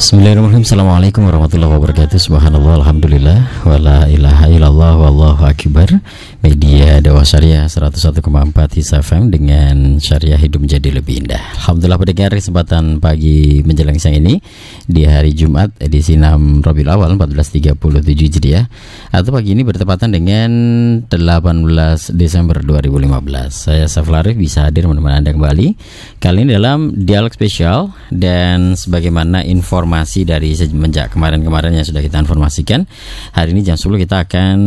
Bismillahirrahmanirrahim. Assalamualaikum warahmatullahi wabarakatuh. Subhanallah, alhamdulillah, wala ilaha illallah, wallahu akbar. Media Dakwah Syariah 101,4 Hits FM dengan syariah hidup menjadi lebih indah. Alhamdulillah, pendengar, kesempatan pagi menjelang siang ini di hari Jumat edisi 6 Rabiul Awal 1437 Hijriah, atau pagi ini bertepatan dengan 18 Desember 2015. Saya Safil Arif bisa hadir menemani Anda kembali kali ini dalam dialog spesial, dan sebagaimana informasi dari semenjak kemarin-kemarin yang sudah kita informasikan, hari ini jam 10 kita akan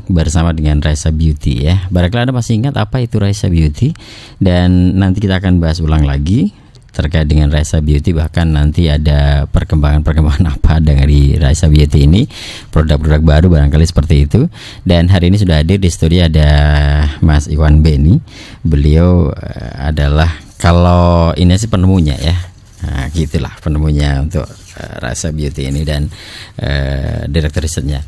bersama dengan Raisa Beauty ya. Barangkali Anda masih ingat apa itu Raisa Beauty, dan nanti kita akan bahas ulang lagi terkait dengan Raisa Beauty, bahkan nanti ada perkembangan apa dari Raisa Beauty ini, produk-produk baru barangkali seperti itu. Dan hari ini sudah hadir di studio ada Mas Iwan Beni. Beliau adalah, kalau ini sih penemunya ya, nah, gitulah penemunya untuk Raisa Beauty ini dan direktur risetnya.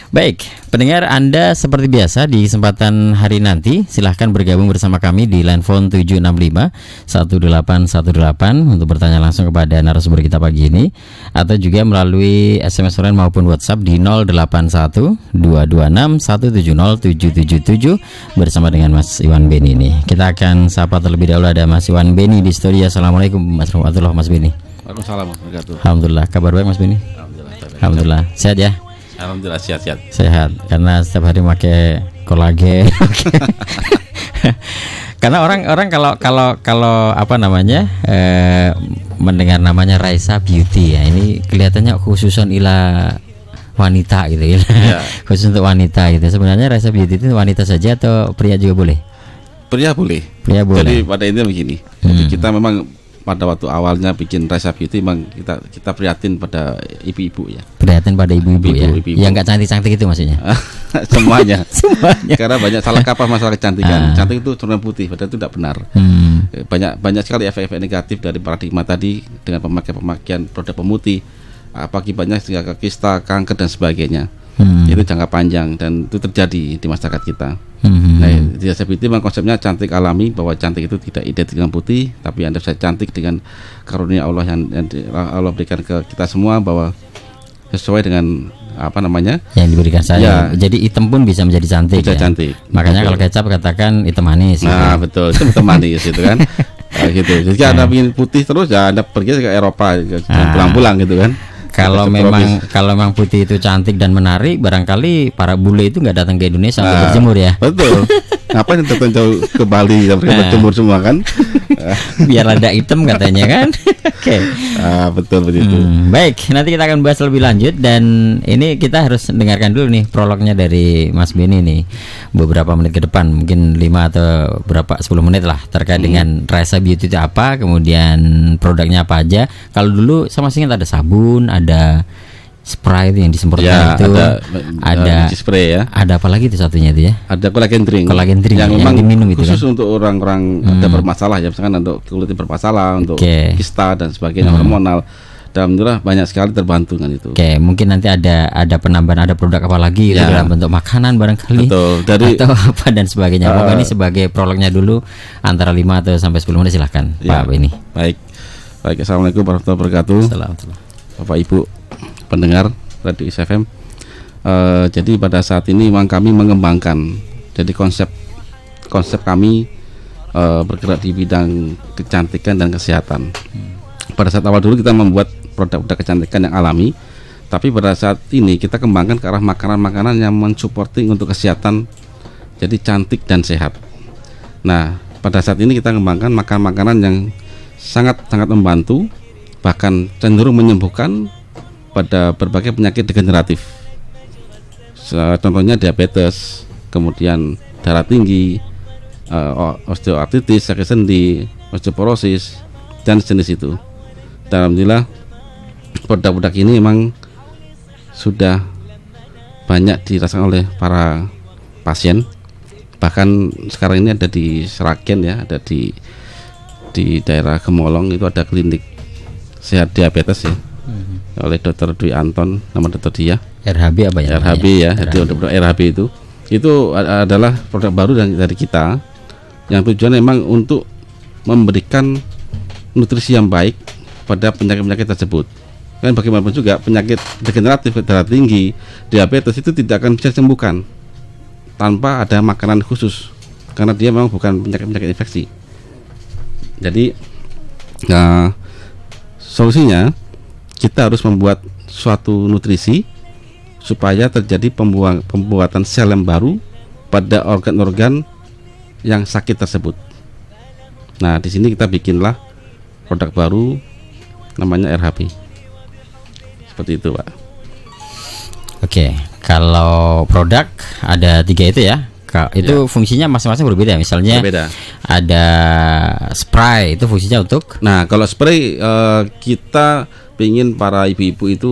Baik, pendengar, Anda seperti biasa di kesempatan hari nanti silahkan bergabung bersama kami di line phone 765-1818 untuk bertanya langsung kepada narasumber kita pagi ini, atau juga melalui SMS online maupun WhatsApp di 081-226-170-777 bersama dengan Mas Iwan Beni ini. Kita akan sapa terlebih dahulu, ada Mas Iwan Beni di studio. Assalamualaikum Mas Rahmatullah, Mas Beni. Waalaikumsalam warahmatullahi. Alhamdulillah, kabar baik Mas Beni? Alhamdulillah, sehat ya? Alhamdulillah sehat. Sehat, karena setiap hari pakai kolagen. Karena orang kalau apa namanya mendengar namanya Raisa Beauty ya, ini kelihatannya khususan ila wanita gitu ya. Khusus untuk wanita gitu. Sebenarnya Raisa Beauty itu wanita saja atau pria juga boleh? Pria boleh. Jadi pada intinya begini. Jadi kita memang pada waktu awalnya bikin Raisa Beauty, memang kita prihatin pada ibu-ibu ya. Prihatin pada ibu-ibu ya. Yang nggak cantik-cantik itu maksudnya? Semuanya. Karena banyak salah kaprah masalah kecantikan. Cantik itu warna putih, padahal itu tidak benar. Banyak sekali efek-efek negatif dari paradigma tadi dengan pemakaian produk pemutih. Akibatnya sehingga ke kista, kanker dan sebagainya. Itu jangka panjang dan itu terjadi di masyarakat kita. Nah, di Raisa Beauty memang konsepnya cantik alami, bahwa cantik itu tidak identik dengan putih, tapi Anda bisa cantik dengan karunia Allah yang Allah berikan ke kita semua, bahwa sesuai dengan apa namanya yang diberikan saya. Ya. Jadi hitam pun bisa menjadi cantik. Bisa ya? Cantik. Makanya betul. Kalau kecap katakan hitam manis. Nah, gitu. Betul, itu hitam manis itu kan. Gitu. Jadi Anda ingin putih terus ya, Anda pergi ke Eropa pulang-pulang gitu kan. Kalau memang putih itu cantik dan menarik, barangkali para bule itu nggak datang ke Indonesia untuk berjemur ya. Betul. Ngapain datang jauh ke Bali berjemur semua kan? Biar ada hitam katanya kan. Oke. Betul begitu. Baik, nanti kita akan bahas lebih lanjut, dan ini kita harus dengarkan dulu nih prolognya dari Mas Beni nih. Beberapa menit ke depan, mungkin 5 atau 10 menit lah, terkait dengan Raisa Beauty itu apa, kemudian produknya apa aja. Kalau dulu saya masih ingat ada sabun, ada spray itu yang disemprotkan ya, itu, ada spray ya. Ada apa lagi itu satunya itu ya? Ada kolagen drink yang memang diminum itu khusus kan? Untuk orang-orang ada bermasalah ya, misalkan untuk kulit bermasalah, untuk kista dan sebagainya, hormonal. Alhamdulillah banyak sekali terbantu dengan itu. Mungkin nanti ada penambahan, ada produk apa lagi ya, dalam bentuk makanan barangkali. Betul, atau apa dan sebagainya. Pokoknya ini sebagai prolognya dulu, antara 5 atau sampai 10 menit silahkan Pak Beni. Baik, assalamualaikum warahmatullahi wabarakatuh. Bapak Ibu pendengar Radio FM. Jadi pada saat ini memang kami mengembangkan, jadi konsep kami bergerak di bidang kecantikan dan kesehatan. Pada saat awal dulu kita membuat produk-produk kecantikan yang alami, tapi pada saat ini kita kembangkan ke arah makanan-makanan yang mensupporting untuk kesehatan, jadi cantik dan sehat. Nah, pada saat ini kita kembangkan makanan-makanan yang sangat membantu, bahkan cenderung menyembuhkan pada berbagai penyakit degeneratif. Contohnya diabetes, kemudian darah tinggi, osteoartritis, sakit sendi, osteoporosis, dan sejenis itu. Dan alhamdulillah produk-produk ini memang sudah banyak dirasakan oleh para pasien. Bahkan sekarang ini ada di Seragen ya, ada di daerah Gemolong itu ada klinik sehat diabetes ya, oleh Dr. Dwi Anton, nama dokter dia. RHB apa ya? RHB ya, jadi untuk RHB itu adalah produk baru dari kita, yang tujuannya memang untuk memberikan nutrisi yang baik pada penyakit-penyakit tersebut. kan bagaimanapun juga penyakit degeneratif darah tinggi, diabetes itu tidak akan bisa disembuhkan tanpa ada makanan khusus, karena dia memang bukan penyakit infeksi. Jadi solusinya kita harus membuat suatu nutrisi supaya terjadi pembuatan sel yang baru pada organ-organ yang sakit tersebut. Nah, di sini kita bikinlah produk baru namanya RHB. Seperti itu, Pak. Oke, kalau produk ada 3 itu ya. Itu fungsinya masing-masing berbeda. Misalnya ada spray, itu fungsinya untuk. Nah, kalau spray kita ingin para ibu-ibu itu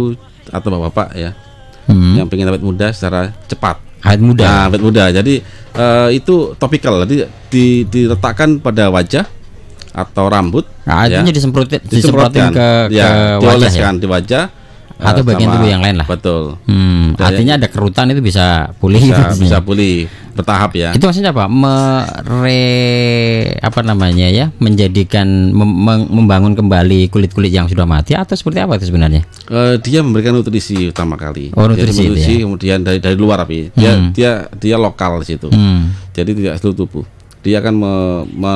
atau bapak-bapak ya, yang pengen awet muda secara cepat. Awet muda. Nah, awet muda. Jadi itu topikal. Jadi diletakkan pada wajah atau rambut. Nah, ya. Artinya disemprotin ke dioleskan di wajah. Atau bagian tubuh yang lain lah. Betul. Artinya ada kerutan itu bisa pulih. Bisa pulih bertahap ya. Itu maksudnya apa? Menjadikan membangun kembali kulit-kulit yang sudah mati atau seperti apa itu sebenarnya? Dia memberikan nutrisi utama kali. Nutrisi ya? Kemudian dari luar tapi dia lokal di situ. Jadi tidak seluruh tubuh. Dia akan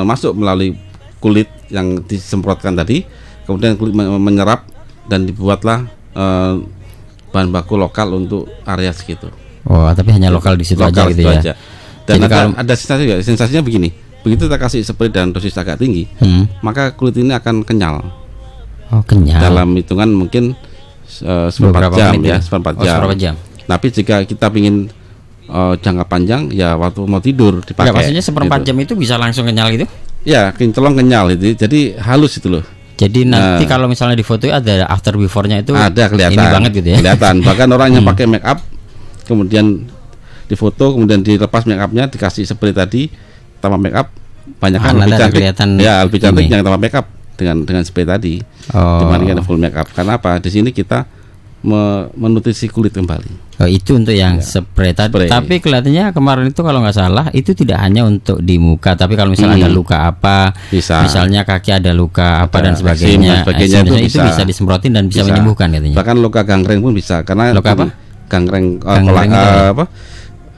masuk melalui kulit yang disemprotkan tadi, kemudian kulit menyerap dan dibuatlah bahan baku lokal untuk area segitu. Oh, tapi hanya lokal di situ aja gitu ya. Dan ada sensasinya begini. Begitu kita kasih spray dan dosis agak tinggi, maka kulit ini akan kenyal. Oh, kenyal. Dalam hitungan mungkin 4 jam ya, 4 jam. Tapi jika kita ingin jangka panjang ya waktu mau tidur dipakai. Maksudnya 1/4 jam itu bisa langsung kenyal gitu? Ya, kinclong kenyal itu. Jadi halus itu loh. Jadi nanti kalau misalnya di foto ada after before-nya itu ada kelihatan. Ini banget gitu ya. Kelihatan. Bahkan orang yang pakai make up kemudian difoto, kemudian dilepas make up-nya, dikasih spray tadi tambah make up, banyak kan lebih cantik. Ya, lebih cantik yang tambah make up dengan spray tadi. Dibandingkan full make up. Karena apa? Di sini kita menutrisi kulit kembali. Itu untuk yang spray tadi. Tapi kelihatannya kemarin itu kalau nggak salah itu tidak hanya untuk di muka, tapi kalau misalnya ada luka apa, misalnya kaki ada luka apa dan sebagainya, itu bisa disemprotin dan bisa menyembuhkan katanya. Bahkan luka gangreng pun bisa, karena luka apa? Gangreng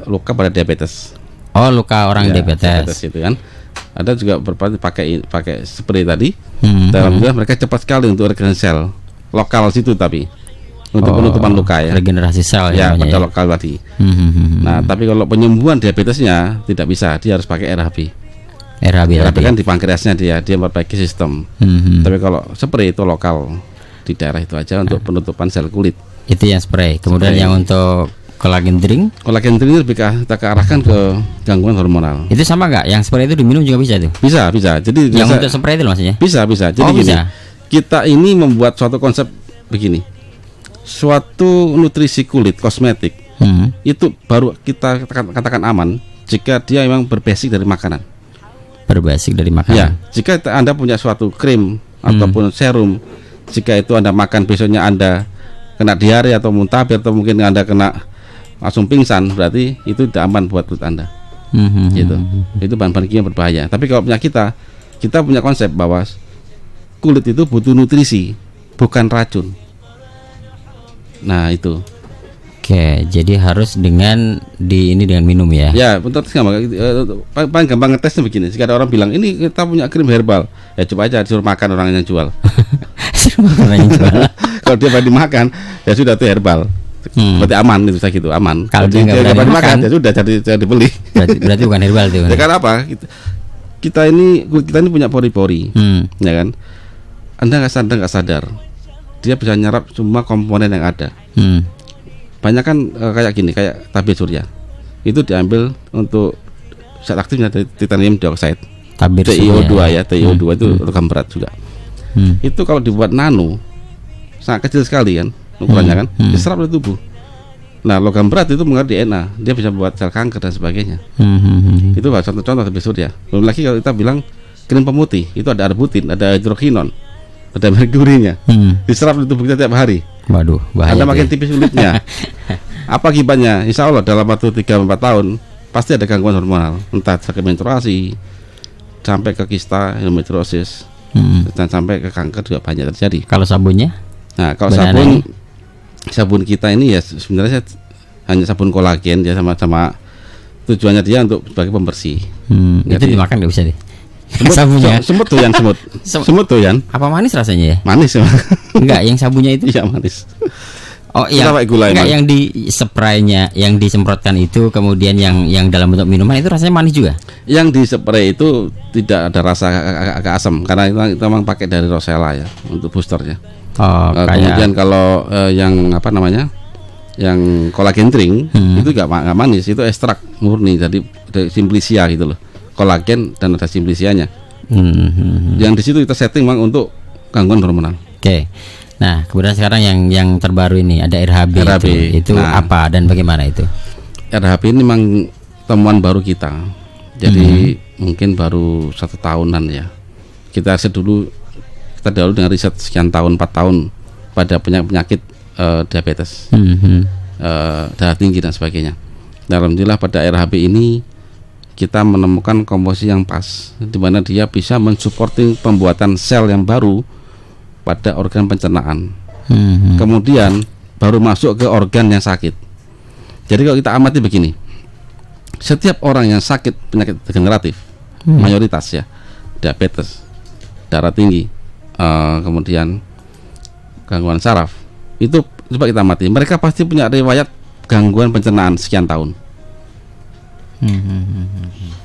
luka pada diabetes. Oh, luka orang diabetes itu kan. Ada juga berarti pakai spray tadi. Alhamdulillah mereka cepat sekali untuk regenerasi sel lokal situ tapi. Untuk penutupan luka ya, regenerasi sel ya pada lokal tadi. Nah, tapi kalau penyembuhan diabetesnya tidak bisa, dia harus pakai RHB kan di pankreasnya dia memperbaiki sistem. Tapi kalau spray itu lokal di daerah itu aja untuk penutupan sel kulit. Itu yang spray. Kemudian yang untuk collagen drink lebih kita arahkan ke gangguan hormonal. Itu sama nggak? Yang spray itu diminum juga bisa itu? Bisa. Jadi yang untuk spray itu maksudnya? Bisa. Jadi gini, kita ini membuat suatu konsep begini. Suatu nutrisi kulit kosmetik itu baru kita katakan aman jika dia memang berbasic dari makanan. Ya, jika Anda punya suatu krim ataupun serum, jika itu Anda makan besoknya Anda kena diare atau muntaber atau mungkin Anda kena langsung pingsan, berarti itu tidak aman buat kulit Anda. Gitu. Itu bahan-bahan kimia berbahaya. Tapi kalau punya kita punya konsep bahwa kulit itu butuh nutrisi, bukan racun. Nah itu. Oke, jadi harus dengan minum ya. Ya, betul. Paling gampang ngetesnya begini. Jika ada orang bilang ini kita punya krim herbal, ya coba aja disuruh makan orang yang jual. Kalau dia berani makan, ya sudah itu herbal. Berarti aman itu saya gitu, aman. Kalau dia nggak berani makan, ya sudah jadi beli. Berarti bukan herbal itu. Ya karena apa? Kita ini punya pori-pori, ya kan? Anda nggak sadar. Dia bisa nyerap semua komponen yang ada. Banyak kan kayak gini, kayak tabir surya. Itu diambil untuk zat aktifnya dari titanium dioksida. Tabir TiO2 ya, TiO2 itu logam berat juga. Itu kalau dibuat nano sangat kecil sekali kan ukurannya kan, diserap oleh tubuh. Nah, logam berat itu mengenai DNA, dia bisa buat sel kanker dan sebagainya. Itu contoh-contoh tabir surya. Belum lagi kalau kita bilang krim pemutih, itu ada arbutin, ada hidrokinon, ada merkurinya, diserap di tubuh kita tiap hari. Waduh, bahaya. Anda makin tipis kulitnya. Apa akibatnya? Insya Allah dalam waktu 3-4 tahun pasti ada gangguan hormonal, entah sakit menstruasi, sampai ke kista, endometriosis, dan sampai ke kanker juga banyak terjadi. Kalau sabunnya? Nah, kalau sabun kita ini ya sebenarnya hanya sabun kolagen ya, sama tujuannya dia untuk sebagai pembersih. Itu dimakan nggak bisa deh. Semut doyan. Apa manis rasanya ya? Manis ya. Enggak, yang sabunnya itu. Iya, manis. Oh iya, enggak yang di spraynya, yang disemprotkan itu, kemudian yang dalam bentuk minuman itu rasanya manis juga. Yang di spray itu tidak ada rasa agak asam karena itu memang pakai dari Rosella ya untuk boosternya. Kemudian kalau yang apa namanya, yang kolagen drink itu nggak manis, itu ekstrak murni dari Simplicia gitu loh, kolagen dan ada Simplicianya. Yang di situ kita setting memang untuk gangguan hormonal. Oke. Nah, kemudian sekarang yang terbaru ini ada RHB. Itu apa dan bagaimana itu? RHB ini memang temuan baru kita. Jadi mungkin baru 1 tahunan ya. Kita dahulu dengan riset sekian tahun, 4 tahun pada penyakit diabetes, darah tinggi dan sebagainya. Dan alhamdulillah pada RHB ini kita menemukan komposisi yang pas, di mana dia bisa mensupporting pembuatan sel yang baru pada organ pencernaan. Kemudian baru masuk ke organ yang sakit. Jadi kalau kita amati begini, setiap orang yang sakit penyakit degeneratif, mayoritas ya, diabetes, darah tinggi, kemudian gangguan saraf, itu coba kita amati, mereka pasti punya riwayat gangguan pencernaan sekian tahun.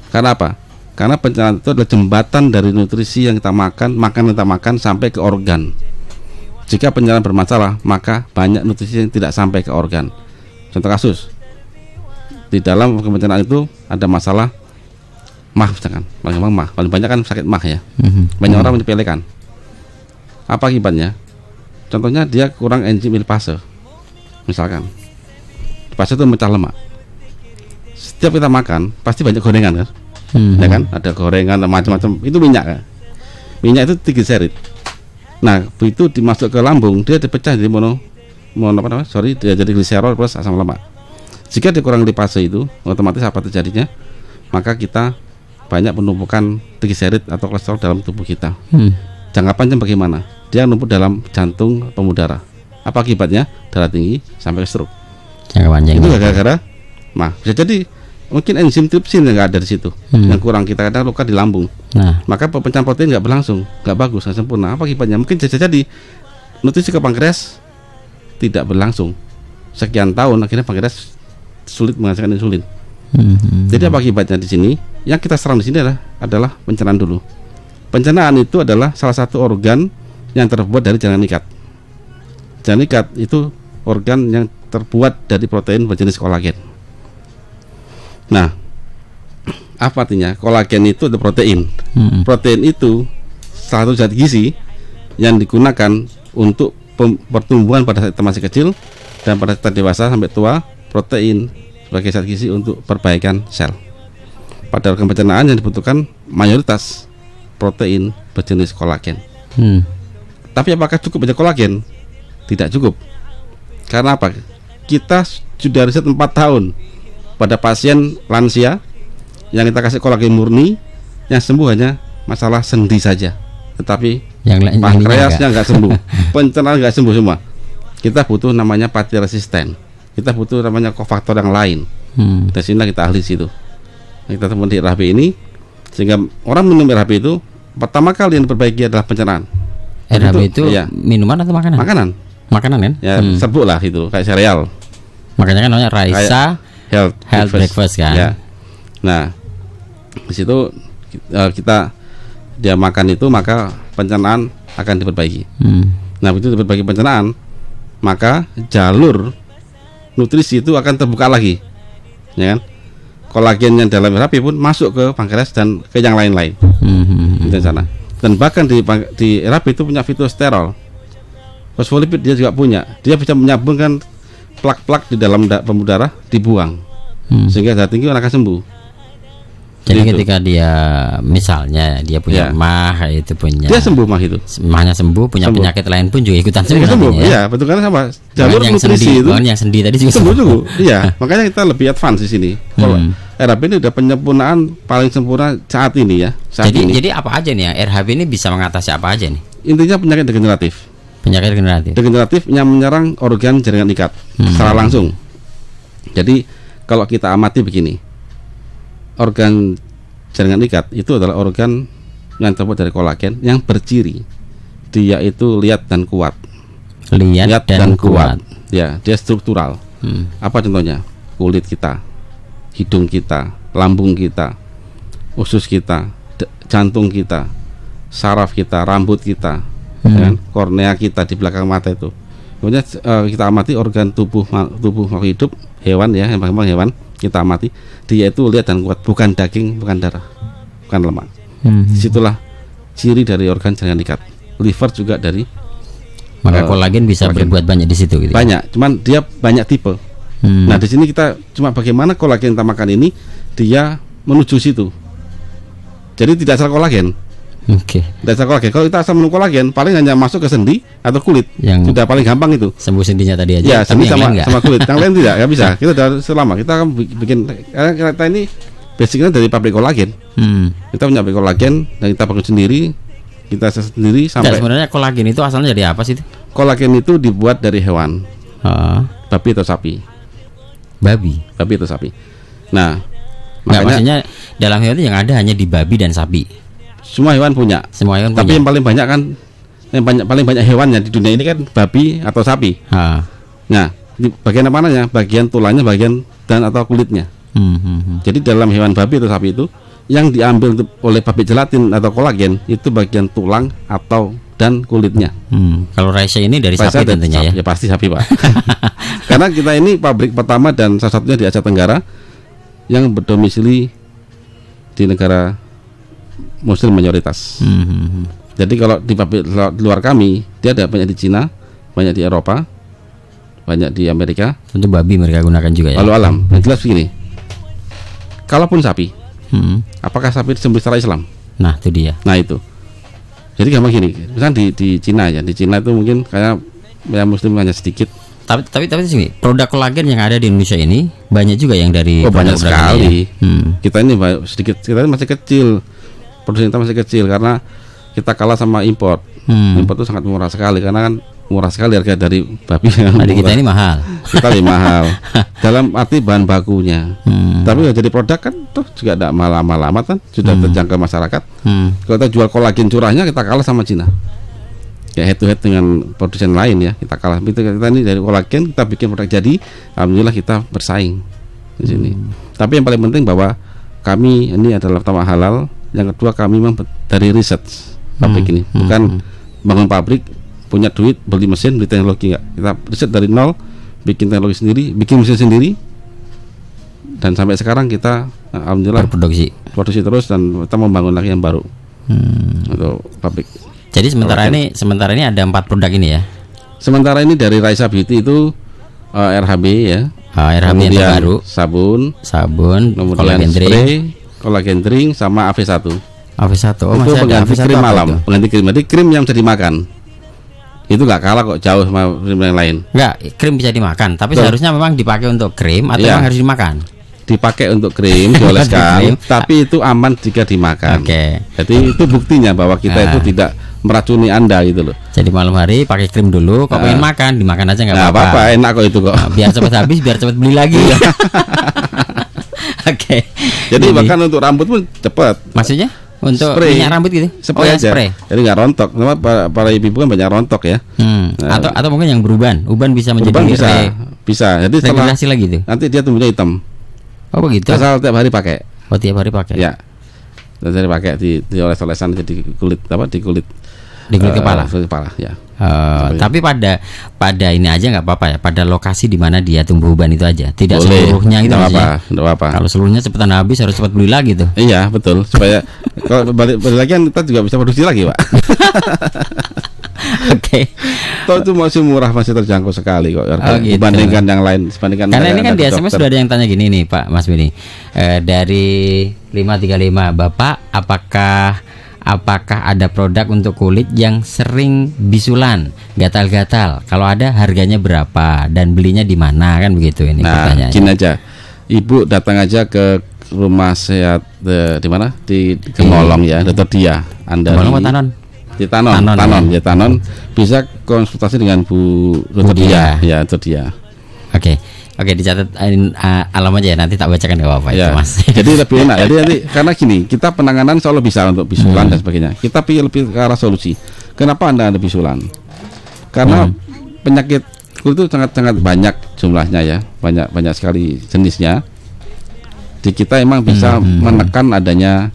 Karena apa? Karena pencernaan itu adalah jembatan dari nutrisi yang kita makan yang kita makan sampai ke organ. Jika pencernaan bermasalah, maka banyak nutrisi yang tidak sampai ke organ. Contoh kasus, di dalam pencernaan itu ada masalah mah, misalkan, paling banyak kan sakit mah ya. Banyak orang menyepelekan. Apa akibatnya? Contohnya dia kurang enzim lipase. Misalkan, lipase itu mecah lemak. Setiap kita makan pasti banyak gorengan kan? Ya kan, ada gorengan macam-macam, itu minyak itu trigliserid. Nah, begitu dimasuk ke lambung, dia dipecah jadi dia jadi gliserol plus asam lemak. Jika dikurang lipase itu, otomatis apa terjadinya? Maka kita banyak penumpukan trigliserid atau kolesterol dalam tubuh kita. Jangka panjang bagaimana? Dia numpuk dalam jantung, pembuluh darah. Apa akibatnya? Darah tinggi sampai ke stroke. Jangka panjang itu gara-gara bisa jadi mungkin enzim tripsin yang nggak ada di situ, yang kurang, kita kadang luka di lambung. Maka pencernaan protein nggak berlangsung, nggak bagus, nggak sempurna. Apa akibatnya? Mungkin jadi nutrisi ke pankreas tidak berlangsung sekian tahun, akhirnya pankreas sulit menghasilkan insulin. Jadi apa akibatnya di sini? Yang kita serang di sini adalah pencernaan dulu. Pencernaan itu adalah salah satu organ yang terbuat dari jaringan ikat. Jaringan ikat itu organ yang terbuat dari protein berjenis kolagen. Nah, apa artinya? Kolagen itu ada protein. Protein itu salah satu zat gizi yang digunakan untuk pertumbuhan pada saat kita masih kecil dan pada saat dewasa sampai tua. Protein sebagai zat gizi untuk perbaikan sel. Pada organ pencernaan yang dibutuhkan mayoritas protein berjenis kolagen. Tapi apakah cukup banyak kolagen? Tidak cukup. Karena apa? Kita sudah riset 4 tahun pada pasien lansia yang kita kasih kolagen murni, yang sembuh hanya masalah sendi saja, tetapi pankreasnya nggak sembuh, pencernaan nggak sembuh semua. Kita butuh namanya pati resisten, kita butuh namanya kofaktor yang lain. Dari sini kita ahli situ. Kita temukan di RHB ini, sehingga orang minum RHB itu pertama kali yang diperbaiki adalah pencernaan. RHB itu ya, minuman atau makanan? Makanan kan? Ya, serbuk lah itu, kayak sereal. Makanya kan namanya Raisa Health Breakfast kan. Ya. Nah, di situ dia makan itu, maka pencernaan akan diperbaiki. Nah, begitu diperbaiki pencernaan, maka jalur nutrisi itu akan terbuka lagi, ya kan? Kolagen yang dalam RHB pun masuk ke pankreas dan ke yang lain-lain di sana. Dan bahkan di RHB itu punya fitosterol, fosfolipid dia juga punya. Dia bisa menyambungkan plak-plak di dalam pembuluh darah, dibuang, sehingga darah tinggi akan sembuh. Jadi ketika dia misalnya dia punya mah, itu punya, dia sembuh mah itu, mahnya sembuh, punya penyakit lain pun juga ikutan sembuh. Iya, betul kan, sama jalur nutrisi itu. Yang sendi tadi juga sembuh juga. Iya, makanya kita lebih advance di sini. Kalau RHB ini udah penyempurnaan paling sempurna saat ini ya. Jadi apa aja nih ya RHB ini bisa mengatasi apa aja nih? Intinya penyakit degeneratif. Penyakit degeneratif. Degeneratif yang menyerang organ jaringan ikat secara langsung. Jadi kalau kita amati begini, organ jaringan ikat itu adalah organ yang terbuat dari kolagen yang berciri dia itu liat dan kuat. Liat dan kuat. Ya, dia struktural. Apa contohnya? Kulit kita, hidung kita, lambung kita, usus kita, jantung kita, saraf kita, rambut kita, kan? Kornea kita di belakang mata itu. Kemudian kita amati organ tubuh makhluk hidup, hewan ya, memang hewan kita amati, dia itu liat dan kuat, bukan daging, bukan darah, bukan lemak. Disitulah ciri dari organ jaringan ikat. Liver juga dari. Maka kolagen bisa berbuat banyak di situ gitu. Banyak, cuman dia banyak tipe. Nah, di sini kita cuma bagaimana kolagen kita makan ini dia menuju situ. Jadi tidak asal kolagen. Tidak asal kolagen. Kalau kita asal minum kolagen, paling hanya masuk ke sendi atau kulit. Yang sudah paling gampang itu. Sembuh sendinya tadi aja. Ya, sendi sama kulit. Yang lain tidak, nggak bisa. Kita sudah selama kita akan bikin. Kita ini basicnya dari pabrik kolagen. Kita punya pabrik kolagen dan kita bangun sendiri. Kita sendiri sampai. Sebenarnya kolagen itu asalnya dari apa sih? Kolagen itu dibuat dari hewan, babi atau sapi. Babi atau sapi. Nah, maksudnya dalam hewan itu yang ada hanya di babi dan sapi. Semua hewan punya. Tapi yang paling banyak kan, paling banyak hewannya di dunia ini kan babi atau sapi. Nah, di bagian mananya? Bagian tulangnya, bagian dan atau kulitnya. Jadi dalam hewan babi atau sapi itu yang diambil oleh pabrik gelatin atau kolagen itu bagian tulang atau dan kulitnya. Kalau Raisa ini dari sapi tentunya ya. Ya pasti sapi, Pak. Karena kita ini pabrik pertama dan salah satunya di Asia Tenggara yang berdomisili di negara Muslim mayoritas. Jadi kalau di pabrik luar kami dia ada banyak di Cina, banyak di Eropa, banyak di Amerika. Tentu babi mereka gunakan juga ya. Lalu alam. Yang jelas begini. Kalaupun sapi, apakah sapi disembelih secara Islam? Nah, itu dia. Nah, itu. Jadi gampang gini, misalnya di Cina ya, di Cina itu mungkin kayak ya Muslim hanya sedikit. Tapi sini produk kolagen yang ada di Indonesia ini banyak juga yang dari. Banyak sekali. Kita ini sedikit, kita ini masih kecil, produksi kita masih kecil karena kita kalah sama import. Import itu sangat murah sekali karena kan murah sekali harga dari babi. Kita ini mahal. Kita lebih mahal. Dalam arti bahan bakunya. Tapi jadi produk kan tuh juga tidak mahal-mahal amat kan, sudah terjangkau masyarakat. Kalau kita jual kolagen curahnya kita kalah sama Cina. Ya head to head dengan produsen lain ya, kita kalah. Kita ini dari kolagen kita bikin produk jadi, alhamdulillah kita bersaing di sini. Tapi yang paling penting bahwa kami ini adalah pertama halal, yang kedua kami memang dari riset pabrik ini, bukan bangun pabrik punya duit beli mesin beli teknologi, enggak. Kita riset dari nol, bikin teknologi sendiri, bikin mesin sendiri, dan sampai sekarang kita alhamdulillah produksi terus dan kita membangun lagi yang baru untuk pabrik. Jadi sementara ini ada 4 produk ini ya. Sementara ini dari Raisa Beauty itu RHB ya. RHB yang terbaru, sabun, kemudian spray, kolagen drink sama AV1. AV1. Oh, itu pengganti krim malam, pengganti krim. Jadi krim yang bisa dimakan. Itu nggak kalah kok, jauh sama krim yang lain. Enggak, krim bisa dimakan, tapi seharusnya memang dipakai untuk krim atau memang harus dimakan? Dipakai untuk krim, dioleskan, tapi itu aman jika dimakan. Jadi itu buktinya bahwa kita itu tidak meracuni Anda gitu loh. Jadi malam hari pakai krim dulu, kalau pengen makan dimakan aja nggak apa-apa. Enak kok itu kok. Biar cepat habis, biar cepat beli lagi. Jadi bahkan untuk rambut pun cepat. Maksudnya? Untuk minyak rambut gitu? Spray aja. Jadi nggak rontok. Para ibu-ibu kan banyak rontok ya. Atau mungkin yang uban bisa menjadi bisa. Jadi setelah lagi tuh. Nanti dia tumbuhnya hitam. Oh begitu. Asal tiap hari pakai. Oh tiap hari pakai. Ya. Tiap hari pakai di oles-olesan di kulit di kulit kepala. Ya. Tapi pada ini aja nggak apa-apa ya. Pada lokasi di mana dia tumbuh uban itu aja. Tidak seluruhnya gitu aja. Apa. Kalau seluruhnya cepetan habis harus cepat beli lagi tuh. Iya betul. Supaya kalau balik lagi kan kita juga bisa produksi lagi, Pak. Toh itu masih murah, masih terjangkau sekali kok dibandingkan yang lain. Karena ini kan di SMS sudah ada yang tanya gini nih Pak Mas Bini, dari 535 Bapak apakah ada produk untuk kulit yang sering bisulan, gatal-gatal? Kalau ada harganya berapa dan belinya di mana, kan begitu ini pertanyaannya. Gini aja, Ibu datang aja ke rumah sehat di mana? Di Gemolong ya, Dr. Dia. Anda Gemolong Tanon. Tanon. Bisa konsultasi dengan Bu Dia. Ya, itu dia. Oke, dicatat alam aja ya, nanti tak bacakan enggak apa-apa ya. Itu, Mas. Jadi lebih enak. Jadi karena gini, kita penanganan selalu bisa untuk bisulan dan sebagainya. Kita pilih lebih ke arah solusi. Kenapa Anda ada bisulan? Karena penyakit kulit itu sangat banyak jumlahnya ya, banyak sekali jenisnya. Di kita emang bisa menekan adanya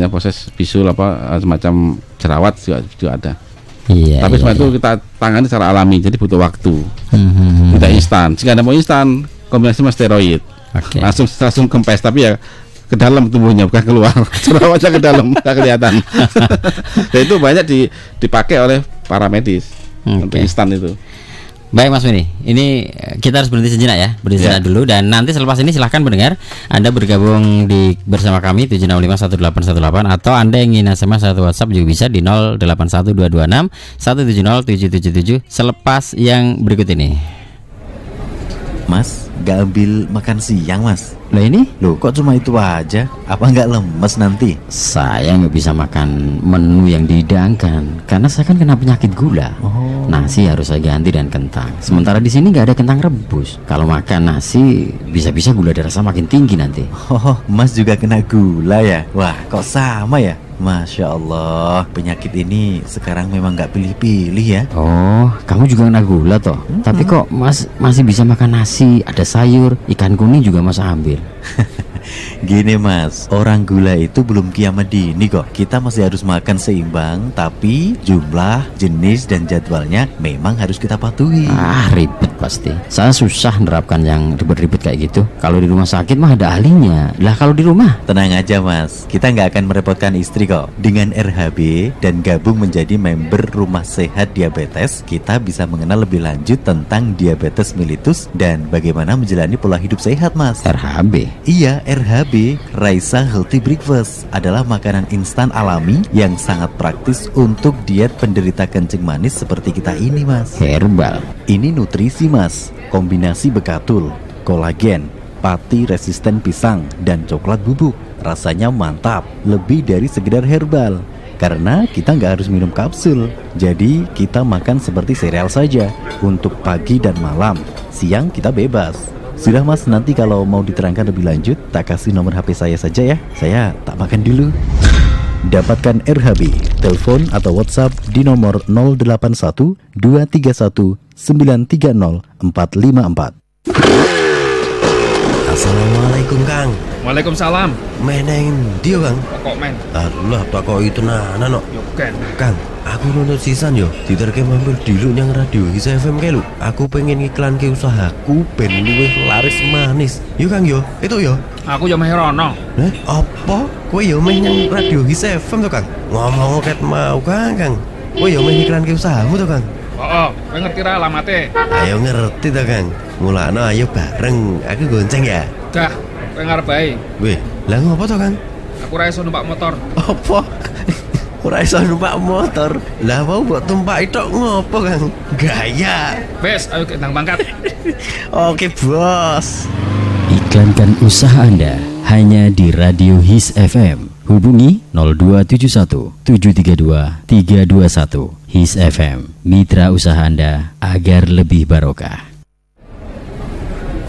proses bisul semacam jerawat juga ada. Tapi semua itu kita tangani secara alami, jadi butuh waktu. Tidak instan. Jika Anda mau instan, kombinasi sama steroid. Langsung kempes, tapi ya ke dalam tubuhnya bukan keluar. Jerawatnya ke dalam, nggak kelihatan. Dan itu banyak dipakai oleh para medis untuk instan itu. Baik Mas Mini, ini kita harus berhenti sejenak ya, dulu, dan nanti selepas ini silahkan pendengar Anda bergabung bersama kami 7651818 atau Anda yang ingin SMS atau WhatsApp juga bisa di 081226 170777 selepas yang berikut ini. Mas, gak ambil makan siang Mas? Lah ini? Loh kok cuma itu aja? Apa nggak lemes nanti? Saya nggak bisa makan menu yang dihidangkan karena saya kan kena penyakit gula. Nasi harus saya ganti dan kentang. Sementara di sini nggak ada kentang rebus. Kalau makan nasi bisa-bisa gula darah saya makin tinggi nanti. Mas juga kena gula ya? Wah, kok sama ya? Masya Allah, penyakit ini sekarang memang gak pilih-pilih ya. Oh, kamu juga kena gula toh? Tapi kok Mas masih bisa makan nasi, ada sayur, ikan kuning juga Mas ambil. Gini Mas, orang gula itu belum kiamat dini kok. Kita masih harus makan seimbang, tapi jumlah, jenis, dan jadwalnya memang harus kita patuhi. Ribet pasti. Saya susah nerapkan yang ribet-ribet kayak gitu. Kalau di rumah sakit mah ada ahlinya. Lah kalau di rumah? Tenang aja Mas, kita nggak akan merepotkan istri kok. Dengan RHB dan gabung menjadi member Rumah Sehat Diabetes, kita bisa mengenal lebih lanjut tentang diabetes mellitus dan bagaimana menjalani pola hidup sehat Mas. RHB? Iya, RHB, Raisa Healthy Breakfast, adalah makanan instan alami yang sangat praktis untuk diet penderita kencing manis seperti kita ini Mas. Herbal? Ini nutrisi Mas, kombinasi bekatul, kolagen, pati resisten pisang, dan coklat bubuk. Rasanya mantap, lebih dari sekedar herbal. Karena kita nggak harus minum kapsul, jadi kita makan seperti sereal saja untuk pagi dan malam. Siang kita bebas. Sudah Mas, nanti kalau mau diterangkan lebih lanjut, tak kasih nomor HP saya saja ya. Saya tak makan dulu. Dapatkan RHB, telepon atau WhatsApp di nomor 081 231 930 454. Assalamualaikum Kang. Waalaikumsalam. Meneng dia Kang. Kok men? Allah toko itu nana no. Yo ken. Kang, aku nuntut sisan yo. Diterke mampir dulu yang radio His FM ke lu. Aku pengen iklan ke usahaku ben luwih laris manis. Yo Kang yo, itu yo. Aku yo meh rono. Apa? Kowe yo meh nyang radio His FM to Kang. Ngomong ket mau Kang. Kowe yo meh iklan ke usahamu to Kang. Kowe ngerti ra alamate? Ayo ngerti to Kang. Mulane ayo bareng, aku gonceng ya. Dah, kowe ngarep bae. Weh, lah ngopo to Kang? Aku ra iso numpak motor. Apa? Ora iso numpak motor. Lah mau mbok tumpaki tok ngopo Kang? Gaya. Wes, ayo kita pangkat. Oke, Bos. Iklankan usaha Anda hanya di Radio His FM. Hubungi 0271 732 321. His FM, mitra usaha Anda agar lebih barokah.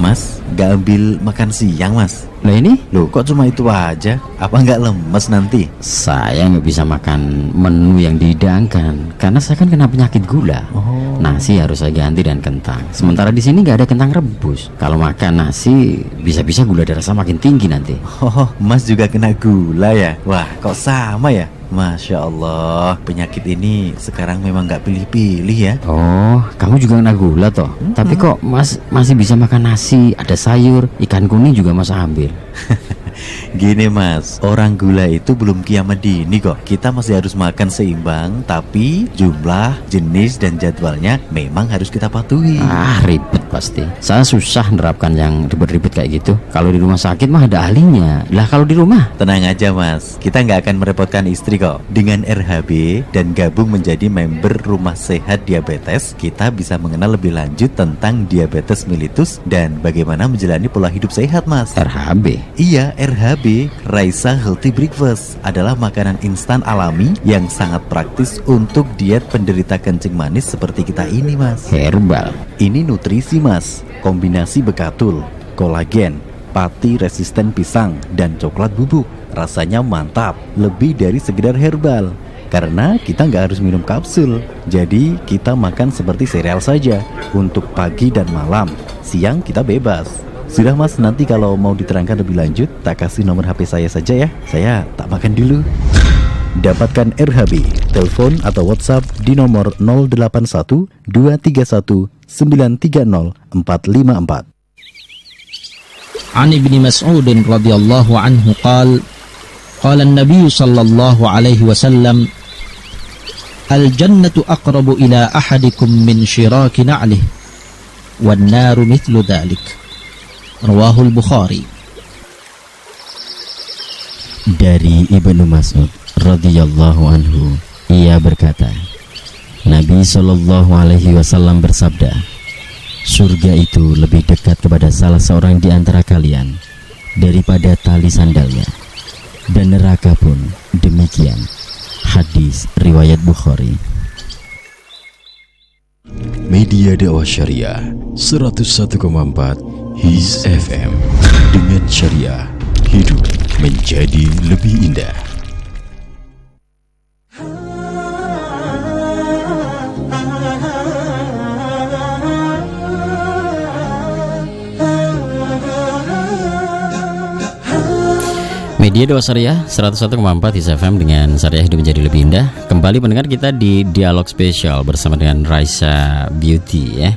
Mas, gak ambil makan siang Mas? Lah ini? Loh kok cuma itu aja? Apa nggak lemes nanti? Saya nggak bisa makan menu yang dihidangkan karena saya kan kena penyakit gula. Nasi harus saya ganti dan kentang. Sementara di sini nggak ada kentang rebus. Kalau makan nasi bisa-bisa gula darah saya makin tinggi nanti. Mas juga kena gula ya? Wah, kok sama ya? Masya Allah, penyakit ini sekarang memang gak pilih-pilih ya. Oh, kamu juga kena gula toh? Tapi kok Mas masih bisa makan nasi, ada sayur, ikan kuning juga Mas ambil. Gini Mas, orang gula itu belum kiamat dini kok. Kita masih harus makan seimbang, tapi jumlah, jenis, dan jadwalnya memang harus kita patuhi. Ribet pasti. Saya susah nerapkan yang ribet-ribet kayak gitu. Kalau di rumah sakit mah ada ahlinya. Lah kalau di rumah? Tenang aja Mas, kita nggak akan merepotkan istri kok. Dengan RHB dan gabung menjadi member Rumah Sehat Diabetes, kita bisa mengenal lebih lanjut tentang diabetes mellitus dan bagaimana menjalani pola hidup sehat Mas. RHB? Iya, RHB, Raisa Healthy Breakfast, adalah makanan instan alami yang sangat praktis untuk diet penderita kencing manis seperti kita ini, Mas. Herbal. Ini nutrisi, Mas. Kombinasi bekatul, kolagen, pati resisten pisang, dan coklat bubuk. Rasanya mantap, lebih dari sekedar herbal. Karena kita nggak harus minum kapsul, jadi kita makan seperti sereal saja untuk pagi dan malam. Siang kita bebas. Sudah, Mas, nanti kalau mau diterangkan lebih lanjut, tak kasih nomor HP saya saja ya. Saya tak makan dulu. Dapatkan RHB, telepon atau WhatsApp di nomor 081 231 930 454. عن ابن مسعود رضي الله عنه قال النبي صلى الله عليه وسلم الجنة أقرب إلى أحدكم من شراك نعله والنار مثل ذلك رواه البخاري. Dari Ibnu Mas'ud radhiyallahu anhu, ia berkata, Nabi sallallahu alaihi wasallam bersabda, surga itu lebih dekat kepada salah seorang di antara kalian daripada tali sandalnya, dan neraka pun demikian. Hadis riwayat Bukhari. Media dakwah syariah 101,4 His FM. Dengan syariah, hidup menjadi lebih indah. Media dakwah syariah 101,4 His FM dengan syariah hidup menjadi lebih indah. Kembali mendengar kita di dialog spesial bersama dengan Raisa Beauty ya.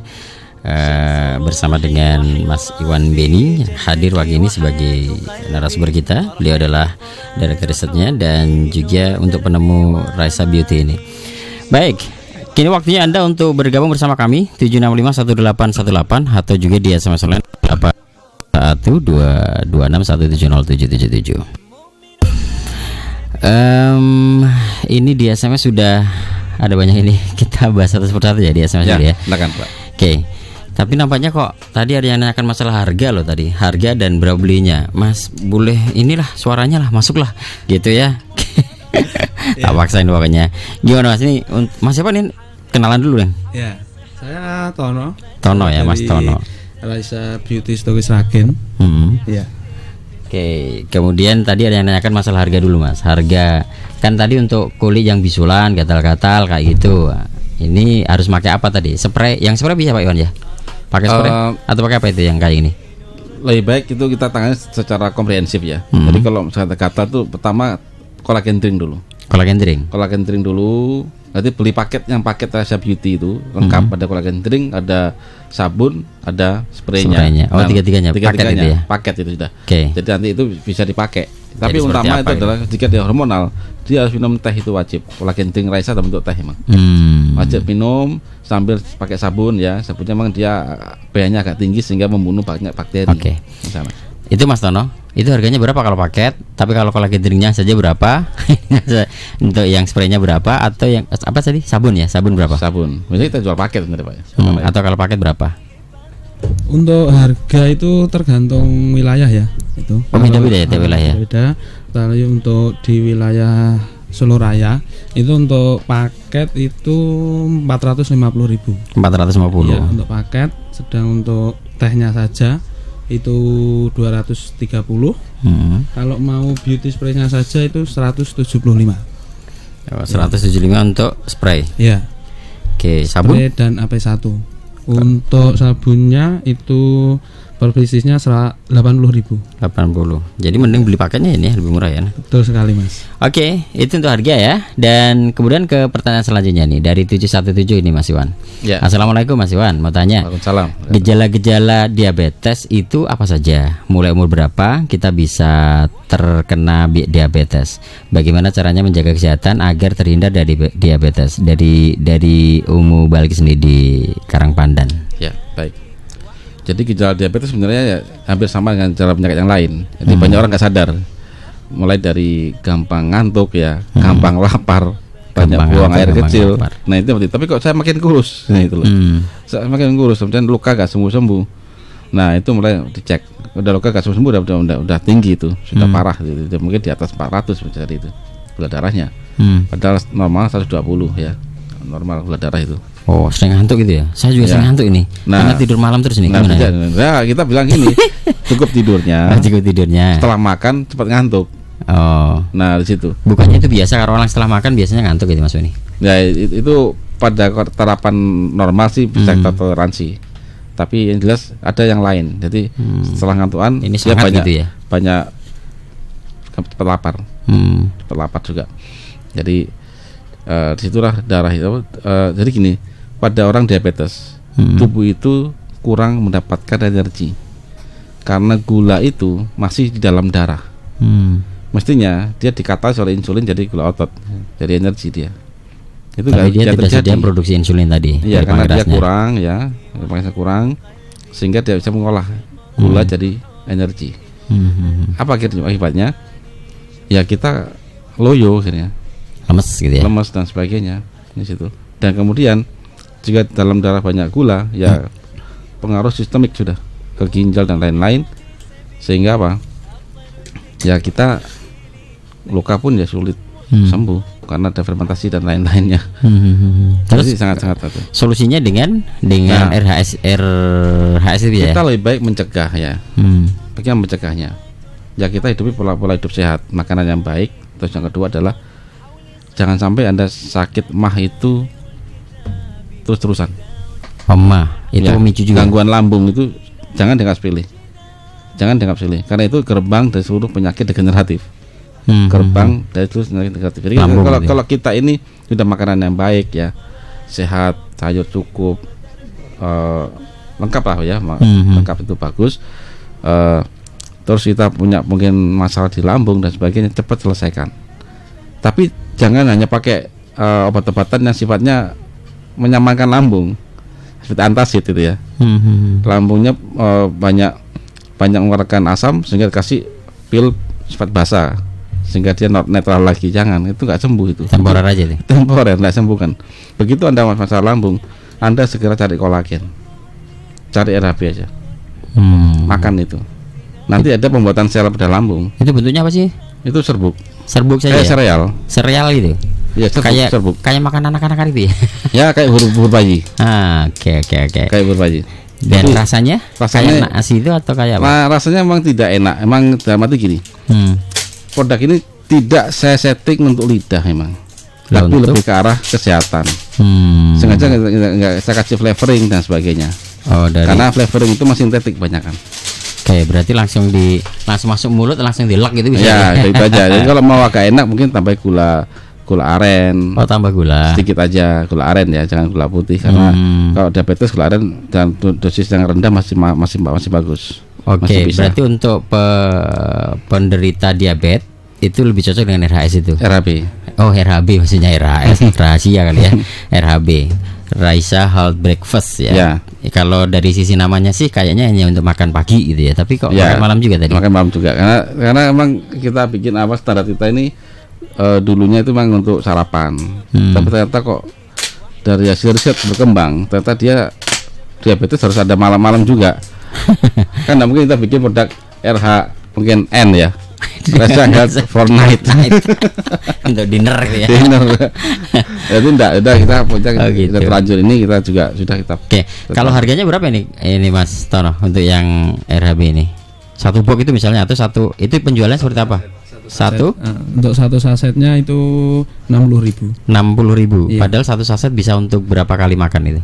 Bersama dengan Mas Iwan Beni hadir pagi ini sebagai narasumber kita. Beliau adalah direktur risetnya dan juga untuk penemu Raisa Beauty ini. Baik, kini waktunya Anda untuk bergabung bersama kami 7651818 atau juga di SMS line 1-226-170-777. Ini di SMS sudah ada banyak ini. Kita bahas satu persatu ya di SMS ya. Silakan, Pak. Oke. Tapi nampaknya kok tadi ada yang nanyakan masalah harga loh tadi. Harga dan berapa belinya. Mas, boleh inilah suaranya lah, masuklah gitu ya. Tak paksain pokoknya. Gimana Mas ini? Mas siapa nih? Kenalan dulu kan? Ya, saya Tono. Tono ya, Mas Tono. Raisa Beauty Story Sragen. Ya. Oke, kemudian tadi ada yang nanyakan masalah harga dulu Mas. Harga kan tadi untuk kulit yang bisulan, gatal-gatal kayak gitu. Ini harus pakai apa tadi? Spray, yang spray bisa Pak Iwan ya? Pakai spray atau pakai apa itu yang kayak ini? Lebih baik itu kita tangani secara komprehensif ya. Jadi kalau misalnya kata tuh pertama kolagen drink dulu. Kolagen drink dulu. Nanti beli paket yang paket Raisa Beauty itu lengkap, ada kolagen drink, ada sabun, ada spraynya. Oh, tiga-tiganya paket itu ya. Paket itu sudah. Okay. Jadi nanti itu bisa dipakai. Tapi utama itu adalah jika dia hormonal, dia harus minum teh, itu wajib. Kolagen drink Raisa dalam bentuk teh emang. Wajib minum sambil pakai sabun ya. Sabunnya memang dia pH-nya agak tinggi sehingga membunuh banyak bakteri. Oke. Itu Mas Tono, itu harganya berapa kalau paket? Tapi kalau kolagen drinknya saja berapa? Untuk yang spraynya berapa? Atau yang apa tadi? Sabun ya? Sabun berapa? Sabun. Misalnya kita jual paket benar Pak. Atau kalau paket berapa? Untuk harga itu tergantung wilayah ya. Itu. Beda-beda ya tiap wilayah. Beda. Tapi untuk di wilayah Solo Raya itu untuk paket itu 450.000. 450. Ya, untuk paket. Sedang untuk tehnya saja itu 230. Kalau mau beauty spraynya saja itu 175. 175 untuk spray. Ya. Oke, sabun spray dan AP1. Untuk sabunnya itu per piecesnya 80.000. 80. Jadi mending beli paketnya ini ya, lebih murah ya. Betul sekali Mas. Oke, itu untuk harga ya. Dan kemudian ke pertanyaan selanjutnya nih dari 717 ini Mas Iwan. Ya. Assalamualaikum Mas Iwan, mau tanya. Waalaikumsalam. Gejala-gejala diabetes itu apa saja? Mulai umur berapa kita bisa terkena diabetes? Bagaimana caranya menjaga kesehatan agar terhindar dari diabetes? Dari Umu Balik sendiri di Karangpandan. Ya, baik. Jadi gejala diabetes sebenarnya ya hampir sama dengan gejala penyakit yang lain. Jadi banyak orang nggak sadar. Mulai dari gampang ngantuk ya, gampang lapar, banyak buang air kecil. Lapar. Nah itu tapi kok saya makin kurus. Nah itu loh. Saya makin kurus, kemudian luka nggak sembuh-sembuh. Nah itu mulai dicek, udah lokal gak sembuh, udah tinggi itu, sudah parah gitu. Mungkin di atas 400 jadi itu gula darahnya. Padahal normal 120 ya, normal gula darah itu. Oh, sering ngantuk gitu ya? Saya juga sering ngantuk ini. Karena tidur malam terus nih. Nah, kita bilang gini, cukup tidurnya. Setelah makan cepat ngantuk. Oh. Nah di situ. Bukannya itu biasa kalau orang setelah makan biasanya ngantuk gitu Mas Beni? Ya itu pada terapan normal sih bisa kita toleransi. Tapi yang jelas ada yang lain. Jadi setelah ngantuan ini dia banyak gitu ya? Banyak cepat lapar. Cepat lapar juga. Jadi disitulah darah itu. Jadi gini, pada orang diabetes tubuh itu kurang mendapatkan energi karena gula itu masih di dalam darah. Mestinya dia dikatakan oleh insulin jadi gula otot, jadi energi dia. Itu tapi dia tidak terjadi. Dia produksi insulin tadi. Iya, karena dia kurang ya, pankreasnya kurang, sehingga dia bisa mengolah gula jadi energi. Apa akibatnya? Ya kita loyo akhirnya, lemes gitu ya. Lemes dan sebagainya di situ. Dan kemudian jika dalam darah banyak gula, ya pengaruh sistemik sudah ke ginjal dan lain-lain, sehingga apa? Ya kita luka pun ya sulit sembuh karena ada fermentasi dan lain-lainnya. Terus sangat-sangat itu. Solusinya dengan RHS itu ya. Kita lebih baik mencegah ya. Bagaimana mencegahnya? Ya kita hidupi pola hidup sehat, makanan yang baik. Terus yang kedua adalah jangan sampai Anda sakit mah itu terus-terusan. Mah itu memicu juga. Gangguan lambung itu jangan dianggap sepele. Jangan dianggap sepele karena itu gerbang dari seluruh penyakit degeneratif. Gerbang dari seluruh penyakit degeneratif. Jadi kalau kita ini sudah makanan yang baik ya, sehat, sayur cukup, lengkap lah ya, lengkap itu bagus. Terus kita punya mungkin masalah di lambung dan sebagainya, cepat selesaikan. Tapi jangan hanya pakai obat-obatan yang sifatnya menyamankan lambung, seperti antasid itu ya. Lambungnya banyak mengeluarkan asam sehingga dikasih pil sifat basa sehingga dia netral lagi. Jangan, itu nggak sembuh itu. Temporer aja deh. Temporer, nggak sembuh kan. Begitu Anda masalah lambung, Anda segera cari kolagen, cari RHB aja, makan itu. Nanti ada pembuatan sel pada lambung. Itu bentuknya apa sih? Itu serbuk. Serbuk saja. Kayak sereal itu. Ya, serbuk. Kayak makan anak-anak itu ya. Ya kayak bubur bayi. Oke. Kayak bubur bayi. Dan jadi, rasanya kayak nasi itu atau kayak apa? Nah, rasanya memang tidak enak. Emang dalam arti gini. Produk ini tidak sensitif untuk lidah memang. Tapi lebih ke arah kesehatan. Sengaja nggak saya kasih flavoring dan sebagainya. Karena flavoring itu masih sintetik banyak kan. Oke, berarti langsung masuk mulut, langsung dilek gitu bisa. Ya, itu aja. Jadi kalau mau agak enak mungkin tambah gula aren. Oh, tambah gula. Sedikit aja gula aren ya, jangan gula putih karena kalau diabetes gula aren dan dosis yang rendah masih bagus. Oke, berarti untuk penderita diabetes itu lebih cocok dengan RHS itu. RHB. Oh, RHB maksudnya RHS. Rahasia kali ya. RHB. Raisa Health Breakfast ya. Kalau dari sisi namanya sih kayaknya hanya untuk makan pagi gitu ya. Tapi kok makan malam juga tadi? Makan malam juga karena emang kita bikin apa standar kita ini dulunya itu memang untuk sarapan. Tapi ternyata kok dari hasil riset berkembang ternyata dia diabetes harus ada malam-malam juga. Kan tidak mungkin kita bikin produk RH mungkin N ya. Raisa Health for night. Untuk dinner ya. Jadi udah kita kita terlanjur ini kita juga sudah kita. Oke. Kalau harganya berapa ini Mas Tono untuk yang RHB ini? Satu box itu misalnya atau satu itu penjualannya seperti apa? Untuk satu sasetnya itu 60.000. 60.000. Padahal satu saset bisa untuk berapa kali makan itu?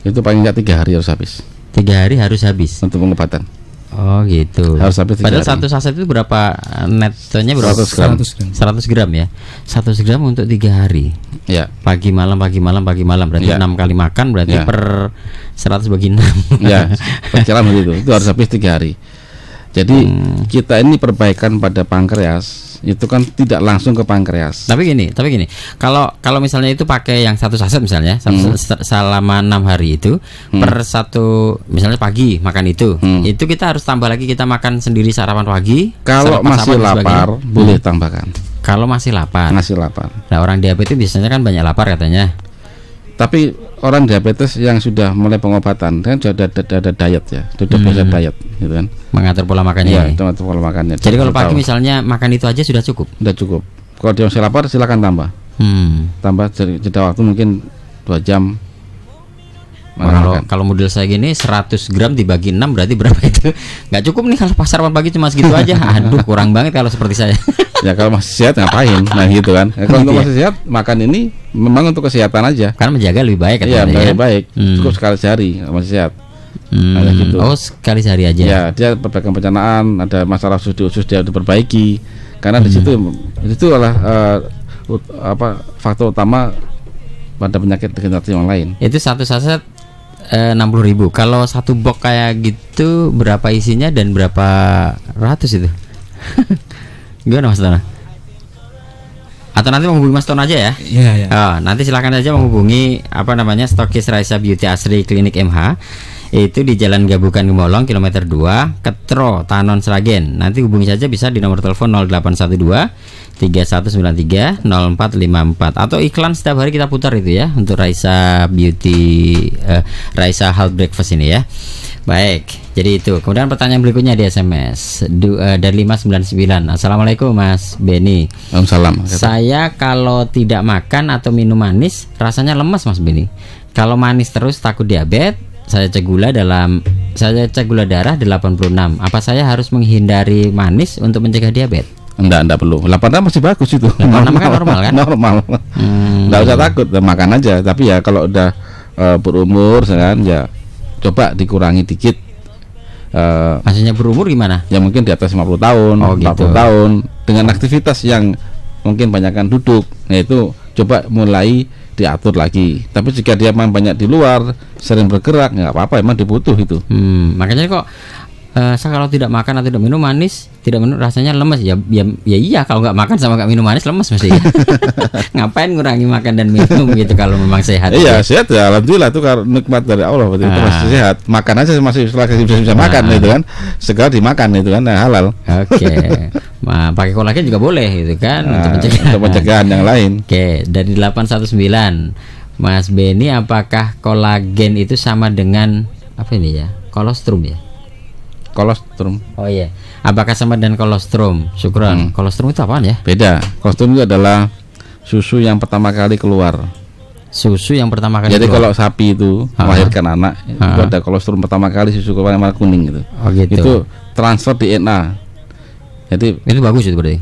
Itu paling nggak 3 hari harus habis. 3 hari harus habis untuk pengobatan. Oh gitu. Harus habis 3 padahal hari. Satu saset itu berapa netonya berapa? 100 gram ya. 100 gram untuk 3 hari. Ya. Pagi malam berarti 6 kali makan berarti per 100 bagi 6. Ya, perkiraan begitu. Itu harus habis 3 hari. Jadi kita ini perbaikan pada pankreas itu kan tidak langsung ke pankreas. Tapi gini, kalau misalnya itu pakai yang satu saset misalnya selama 6 hari itu per satu misalnya pagi makan itu kita harus tambah lagi kita makan sendiri sarapan pagi. Kalau masih lapar boleh tambahkan. Kalau masih lapar. Masih lapar. Nah orang diabetes biasanya kan banyak lapar katanya. Tapi orang diabetes yang sudah mulai pengobatan kan sudah ada diet ya, sudah biasa diet gitu kan. Mengatur pola makannya. Iya, mengatur pola makannya. Jadi kalau pagi misalnya makan itu aja sudah cukup. Sudah cukup. Kalau dia masih lapar silakan tambah. Tambah jeda waktu mungkin 2 jam. Kalau model saya gini 100 gram dibagi 6 berarti berapa itu? Nggak cukup nih kalau pasar pagi cuma segitu aja. Aduh, kurang banget kalau seperti saya. Ya kalau masih sehat ngapain? Nah gitu kan. Kalau untuk masih sehat makan ini memang untuk kesehatan aja. Karena menjaga lebih baik kan. Iya, lebih baik. Cukup sekali sehari masih sehat. Gitu. Oh, sekali sehari aja. Ya, dia perbaikan pencernaan, ada masalah usus dia diperbaiki. Karena di situ itu adalah faktor utama pada penyakit degeneratif yang lain. Itu satu saset 60.000. Kalau satu box kayak gitu berapa isinya dan berapa ratus itu? Gimana Mas Tono? Atau nanti menghubungi Mas Tono aja ya? Iya. Nanti silakan saja menghubungi stokis Raisa Beauty Asri Klinik MH. Itu di Jalan Gabukan Gemolong kilometer 2 Ketro Tanon Sragen. Nanti hubungi saja bisa di nomor telepon 0812 3193 0454 atau iklan setiap hari kita putar itu ya untuk Raisa Beauty Raisa Health Breakfast ini ya. Baik, jadi itu. Kemudian pertanyaan berikutnya di SMS dari 599. Assalamualaikum Mas Beni. Waalaikumsalam. Saya kalau tidak makan atau minum manis rasanya lemas Mas Beni. Kalau manis terus takut diabetes. Saya cek gula darah 86. Apa saya harus menghindari manis untuk mencegah diabetes? Enggak perlu. 86 masih bagus itu. 86 kan normal kan? Normal. Enggak usah takut, makan aja. Tapi ya kalau udah berumur kan ya coba dikurangi dikit. Maksudnya berumur gimana? Ya mungkin di atas 50 tahun, 40 tahun dengan aktivitas yang mungkin banyakkan duduk. Nah itu coba mulai diatur lagi. Tapi jika dia memang banyak di luar, sering bergerak, nggak apa-apa, emang dibutuh itu. Makanya kok saya kalau tidak makan atau tidak minum manis, tidak minum rasanya lemes ya iya kalau nggak makan sama nggak minum manis lemes mesti. Ngapain ngurangi makan dan minum gitu kalau memang sehat? Iya sehat ya, alhamdulillah itu kalau nikmat dari Allah berarti itu masih sehat. Makan aja masih bisa makan itu kan, segala dimakan itu kan halal. Oke. Pakai kolagen juga boleh gitu kan untuk pencegahan yang lain. Oke, dari 819 Mas Beni, apakah kolagen itu sama dengan apa ini ya? Kolostrum ya? Kolostrum. Oh iya. Apakah sama dengan kolostrum? Syukron. Kolostrum itu apaan ya? Beda. Kolostrum itu adalah susu yang pertama kali keluar. Susu yang pertama kali. Jadi kalau sapi itu melahirkan anak, itu ada kolostrum pertama kali, susu warna kuning gitu. Oh gitu. Itu transfer DNA. Jadi itu bagus itu berarti.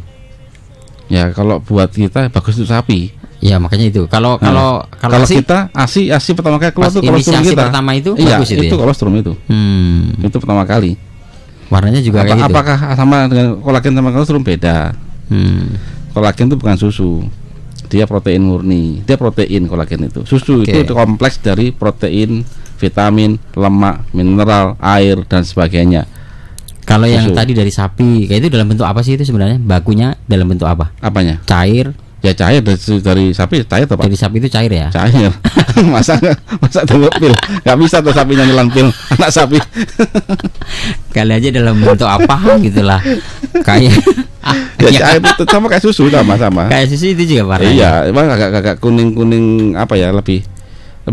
Ya kalau buat kita bagus itu sapi. Ya makanya itu. Kalau kita ASI pertama kali keluar itu kolostrum kita. Pertama itu iya, bagus itu. Itu kolostrum itu. Itu pertama kali. Warnanya juga kayak gitu. Apakah sama dengan kolagen sama kolostrum? Beda. Kolagen itu bukan susu. Dia protein murni. Dia protein kolagen itu. Susu itu kompleks dari protein, vitamin, lemak, mineral, air dan sebagainya. Kalau yang tadi dari sapi, kayak itu dalam bentuk apa sih itu sebenarnya? Bakunya dalam bentuk apa? Apanya? Cair. Ya cair dari sapi cair atau apa? Dari sapi itu cair ya? Cair. masa tunggu pil? Gak bisa tuh sapinya nyelan pil anak sapi. Kali aja dalam bentuk apa gitulah. Kayak cair itu sama kayak susu sama. Kayak susu itu juga warnanya. Iya, emang agak kuning apa ya, lebih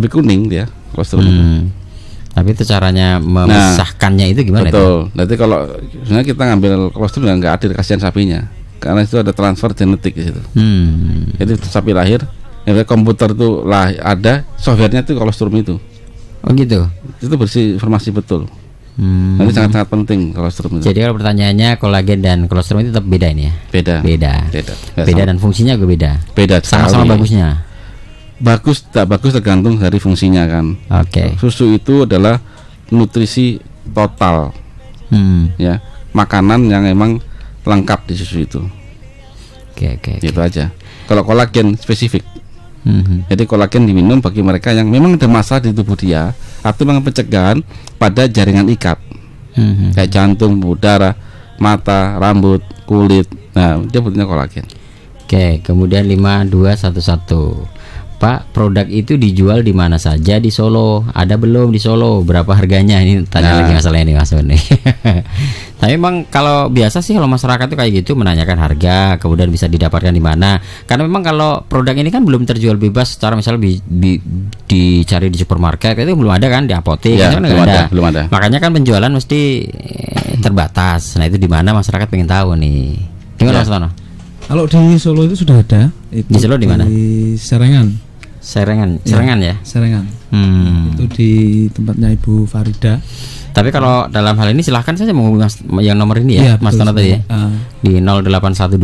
kuning dia kolostrum. Tapi itu caranya memisahkannya itu gimana? Betul. Nanti kalau sebenarnya kita ngambil kolostrum nggak adil, kasihan sapinya. Karena itu ada transfer genetik di situ. Jadi sapi lahir, komputer itu ada softwarenya itu kolostrum itu. Oh gitu. Itu bersih informasi betul. Nanti sangat penting kolostrum itu. Jadi kalau pertanyaannya kolagen dan kolostrum itu tetap beda ini ya? Beda dan fungsinya juga beda. Beda. Sama-sama bagusnya. Bagus tak bagus tergantung dari fungsinya kan. Oke. Susu itu adalah nutrisi total. Ya, makanan yang emang lengkap di susu itu. Oke. Gitu aja. Kalau kolagen spesifik. Jadi kolagen diminum bagi mereka yang memang ada masalah di tubuh dia atau memang pencegahan pada jaringan ikat. Kayak jantung, pembuluh darah, mata, rambut, kulit. Nah, dia butuhnya kolagen. Oke, kemudian 5211. Pak, produk itu dijual di mana saja di Solo? Ada belum di Solo? Berapa harganya? Ini tanya lagi masalah ini Mas Beni. Tapi memang kalau biasa sih kalau masyarakat tuh kayak gitu menanyakan harga, kemudian bisa didapatkan di mana. Karena memang kalau produk ini kan belum terjual bebas secara misalnya dicari di supermarket itu belum ada kan, di apotek Ya, kan belum ada. Makanya kan penjualan mesti terbatas. Nah itu di mana masyarakat pengen tahu nih. Gimana Mas Tono? Kalau di Solo itu sudah ada. Di Solo di mana? Di Serengan. Serengan ya. Serengan. Itu di tempatnya Ibu Farida. Tapi kalau dalam hal ini silahkan saja menghubungi yang nomor ini ya, Mas Tono tadi ya. Di 0812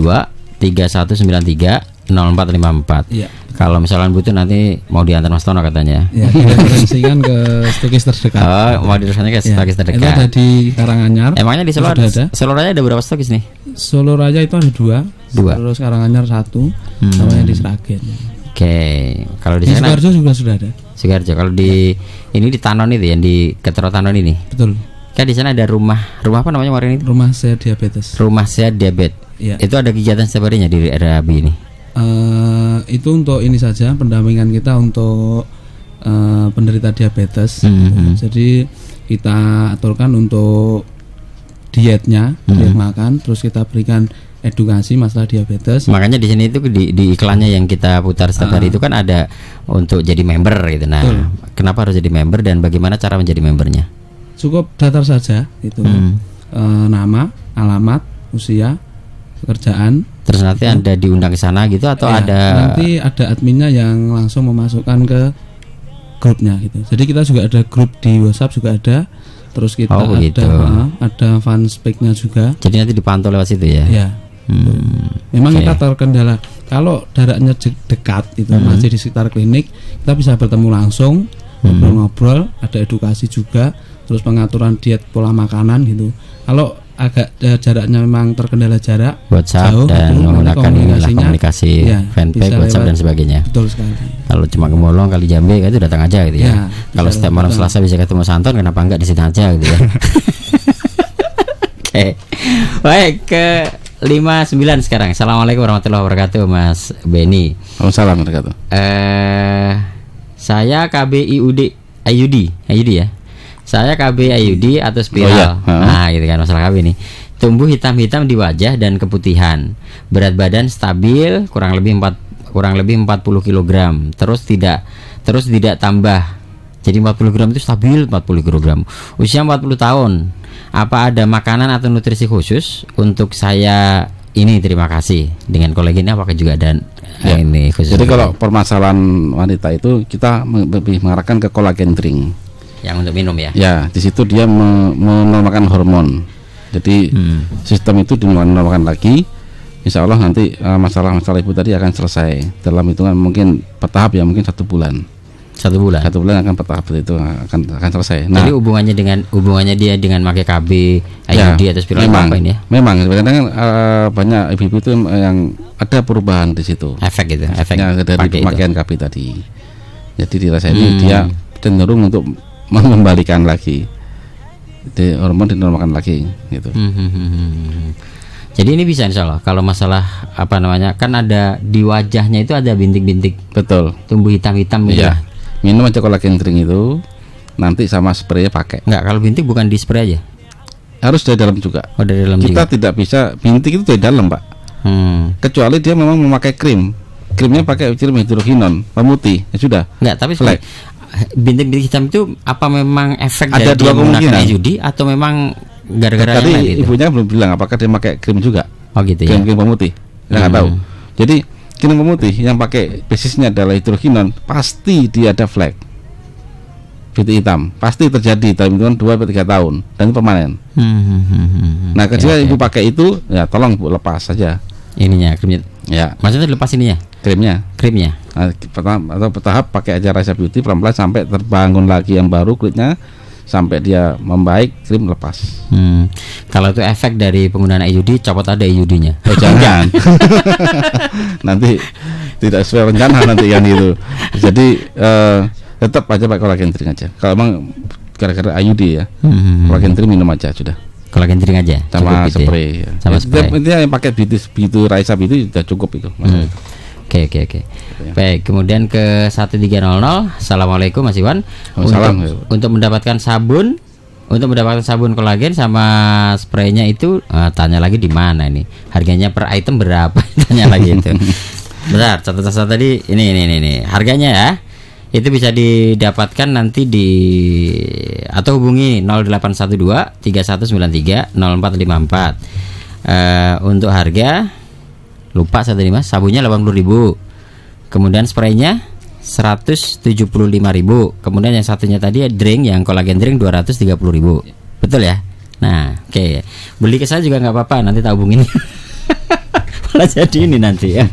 3193 0454. Iya. Kalau misalnya butuh nanti mau diantar Mas Tono katanya. Ya, direferensikan ke stokis terdekat. Oh, mau direferensikan ke stokis terdekat. Itu ada di Karanganyar. Emangnya di Solo ada? Solo Raya ada berapa stokis nih? Solo Raya itu ada 2. Terus Karanganyar 1. Namanya di Sragen. Oke. Kalau di sana Sidoarjo juga sudah ada. Sidoarjo. Kalau di ini di Tanon itu yang di Ketero Tanon ini. Betul. Kan di sana ada rumah apa namanya kemarin itu? Rumah Sehat Diabetes. Rumah Sehat Diabetes. Ya. Itu ada kegiatan setiap harinya di RAB ini. Itu untuk ini saja pendampingan kita untuk penderita diabetes. Jadi kita aturkan untuk dietnya, diet makan, terus kita berikan edukasi masalah diabetes. Makanya di sini itu di iklannya yang kita putar setiap hari itu kan ada untuk jadi member gitu. Nah, kenapa harus jadi member dan bagaimana cara menjadi membernya? Cukup daftar saja itu nama, alamat, usia, pekerjaan. Terus nanti Anda diundang ke sana gitu atau ada? Nanti ada adminnya yang langsung memasukkan ke grupnya gitu. Jadi kita juga ada grup di WhatsApp juga ada. Terus kita ada fanspage-nya juga. Jadi nanti dipantau lewat situ ya? Ya. Memang kita terkendala kalau jaraknya dekat itu masih di sekitar klinik, kita bisa bertemu langsung, ngobrol-ngobrol, ada edukasi juga, terus pengaturan diet pola makanan gitu. Kalau agak jaraknya memang terkendala jarak, WhatsApp jauh, dan menggunakan komunikasi fanpage, WhatsApp dan sebagainya. Betul sekali. Kalau cuma ke Molong kali Jambe itu datang aja gitu ya. Kalau setiap malam Selasa bisa ketemu Santon, kenapa enggak di situ aja gitu ya. Oke. Baik, ke 59 sekarang. Assalamualaikum warahmatullahi wabarakatuh, Mas Beni. Waalaikumsalam warahmatullahi wabarakatuh. Saya KB IUD ya. Saya KB IUD atau spiral. Nah, gitu kan masalah KB nih. Tumbuh hitam-hitam di wajah dan keputihan. Berat badan stabil kurang lebih 40 kg. Terus tidak tambah. Jadi 40 kg itu stabil 40 kg. Usia 40 tahun. Apa ada makanan atau nutrisi khusus untuk saya ini? Terima kasih. Dengan kolagennya apakah juga ada ini khusus? Jadi kalau permasalahan wanita itu kita lebih mengarahkan ke kolagen drink. Yang untuk minum ya? Ya, di situ dia menormalkan hormon. Jadi sistem itu dinormalkan lagi. Insya Allah nanti masalah-masalah ibu tadi akan selesai dalam hitungan mungkin bertahap ya, mungkin 1 bulan. 1 bulan. 1 bulan akan bertahap itu akan selesai. Nah, jadi hubungannya dia dengan pakai KB, IUD atau spiral apa ini ya? Memang kadang-kadang banyak ibu-ibu itu yang ada perubahan di situ. Efek gitu, efeknya dari pemakaian KB tadi. Jadi dirasa ini dia cenderung untuk mengembalikan lagi, hormon dinormalkan lagi gitu. Jadi ini bisa insya Allah. Kalau masalah apa namanya, kan ada di wajahnya itu ada bintik-bintik. Betul. Tumbuh hitam-hitam gitu. Iya. Minum aja kolagen drink itu, nanti sama spraynya pakai. Enggak, kalau bintik bukan di spray aja. Harus dari dalam juga. Oh, dari dalam Kita juga. tidak bisa bintik itu dari dalam, Pak. Kecuali dia memang memakai krim. Krimnya pakai krim hidrokinon, pemutih. Ya sudah. Enggak, tapi bintik-bintik hitam itu apa memang efek ada dari dua menggunakan IUD atau memang gara-gara tadi yang lain itu? Ibunya belum bilang apakah dia pakai krim juga. Oh gitu ya. Krim pemutih. Nggak tahu. Jadi krim pemutih yang pakai basisnya adalah hidrokinon, pasti dia ada flek. Bintik hitam pasti terjadi dalam hitungan 2-3 tahun dan itu permanen. Nah, ketika ibu pakai itu, ya tolong ibu lepas saja ininya, krimnya. Ya. Maksudnya lepas ininya? Krimnya. Nah, atau bertahap pakai aja Raisa Beauty pelan-pelan sampai terbangun lagi yang baru kulitnya, sampai dia membaik, krim lepas. Kalau itu efek dari penggunaan IUD, copot ada IUD-nya. Jangan. Nanti tidak sesuai rencana nanti kan itu. Jadi tetap aja pakai kolagen drink aja. Kalau emang gara-gara IUD ya, kolagen drink minum aja sudah. Kolagen drink aja sama spray ya. Sama spray. Intinya yang pakai Beauty Raisa Beauty sudah cukup itu. Oke. Baik, kemudian ke 1300. Assalamualaikum Mas Iwan. Untuk mendapatkan sabun Untuk mendapatkan sabun kolagen sama spraynya itu tanya lagi di mana ini? Harganya per item berapa? Tanya lagi itu. Bentar, catatan tadi ini harganya ya. Itu bisa didapatkan nanti atau hubungi 0812 3193 0454. Untuk harga lupa saya tadi Mas, sabunnya 80.000. Kemudian spraynya 175.000. Kemudian yang satunya tadi drink, yang kolagen drink 230.000. Betul ya? Nah, oke. Beli ke saya juga nggak apa-apa, nanti tak hubungin. Malah jadi ini nanti ya.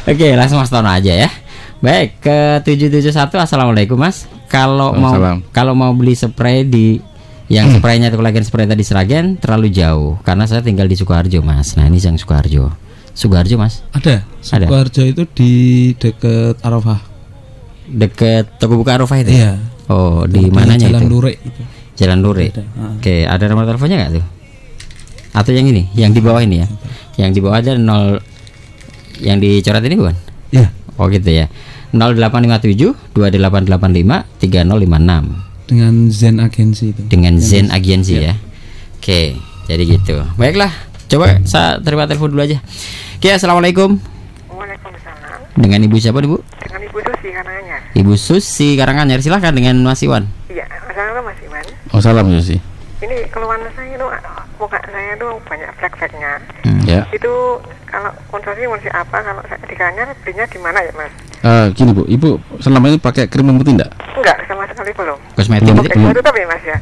Oke, langsung Mas Tono aja ya. Baik, ke 771. Assalamualaikum Mas. Kalau mau beli spray yang spraynya itu kolagen spray tadi Sragen terlalu jauh karena saya tinggal di Sukoharjo Mas. Nah, ini yang Sukoharjo Mas. Ada. Sukoharjo itu di dekat Arafah. Dekat toko buka Arafah itu. Iya. Oh, di mananya itu? Jalan Lure itu. Jalan Lure. Oke, ada nomor teleponnya nggak tuh? Atau yang ini, yang di bawah ini ya? Yang di bawah ada 0 yang dicoret ini bukan? Iya. Oh gitu ya. 0857 2885 3056. Dengan Zen Agency itu. Dengan Zen Agency ya. Oke, jadi gitu. Baiklah, coba saya terima telepon dulu aja. Oke, assalamualaikum. Waalaikumsalam. Dengan Ibu siapa Ibu? Dengan Ibu Susi Karanganyar. Ibu Susi Karanganyar, silahkan dengan Mas Iwan. Iya, assalamualaikum Mas Iwan. Oh, salam Susi. Ini keluhan saya itu muka saya itu banyak flek-fleknya. Ya. Itu kalau konsultasi mesti apa? Kalau saya di Karanganyar belinya di mana ya Mas? Gini Bu, Ibu selama ini pakai krim pemutih enggak? Enggak, sama sekali belum. Kosmetik belum. Itu tapi Mas ya.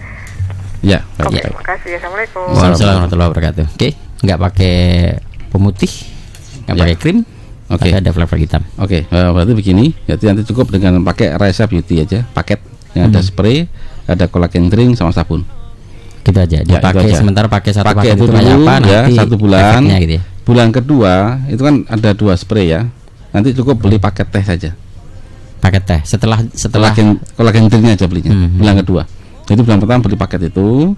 Ya, oke. Terima kasih. Assalamualaikum. Waalaikumsalam warahmatullahi wabarakatuh. Oke, enggak pakai pemutih, enggak pakai krim. Oke. Ada flek-flek hitam. Oke, berarti begini, jadi nanti cukup dengan pakai Raisa Beauty aja, paket yang ada spray, ada kolagen drink sama sabun. Gitu aja. Dipakai ya, sementara pakai satu paket itu kayak apa ya, nanti 1 bulan. Gitu ya. Bulan kedua itu kan ada 2 spray ya. Nanti cukup beli paket teh saja. Paket teh setelah kolagen drinknya aja belinya. Bulan kedua. Jadi bulan pertama beli paket itu,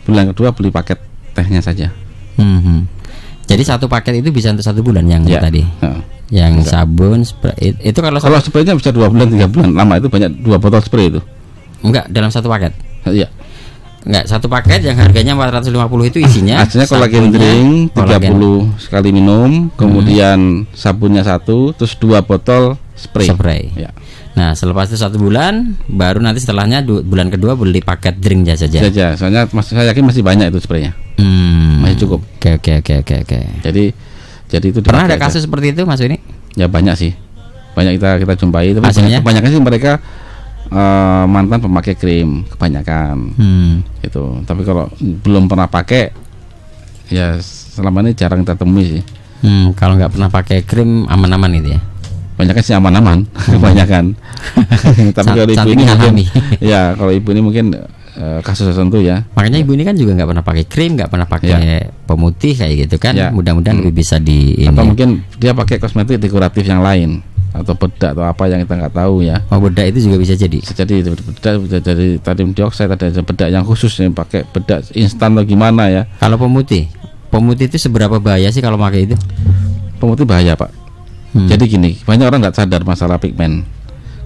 bulan kedua beli paket tehnya saja. Jadi satu paket itu bisa untuk 1 bulan yang tadi. Yang bisa. Sabun, spray itu kalau spraynya bisa 2 bulan 3 bulan. Lama itu banyak 2 botol spray itu. Enggak, dalam satu paket. Iya. Enggak, satu paket yang harganya 450 itu isinya aslinya kolagen drink 30 sekali minum, kemudian sabunnya 1, terus 2 botol spray. Ya. Nah, selepas itu 1 bulan, baru nanti setelahnya bulan kedua beli paket drinknya saja. Soalnya saya yakin masih banyak itu spraynya. Masih cukup. Oke. Jadi itu pernah ada kasus seperti itu Mas ini? Ya banyak sih. Banyak kita jumpai, tapi kebanyakan sih mereka mantan pemakai krim kebanyakan. Itu. Tapi kalau belum pernah pakai, ya selama ini jarang kita temui sih. Kalau nggak pernah pakai krim aman-aman itu ya. Kebanyakan sih aman-aman, kebanyakan. Tapi kalau ibu ini mungkin, ya kalau ibu ini mungkin kasus tertentu ya. Makanya ibu ini kan juga nggak pernah pakai krim, nggak pernah pakai pemutih kayak gitu kan. Mudah-mudahan lebih bisa atau mungkin dia pakai kosmetik dekoratif yang lain, atau bedak atau apa yang kita nggak tahu ya. Oh, bedak itu juga bisa jadi. Bedak bisa jadi tadium dioksida, ada bedak yang khusus yang pakai bedak instan atau gimana ya. Kalau pemutih itu seberapa bahaya sih kalau pakai itu? Pemutih bahaya Pak. Jadi gini, banyak orang nggak sadar masalah pigmen.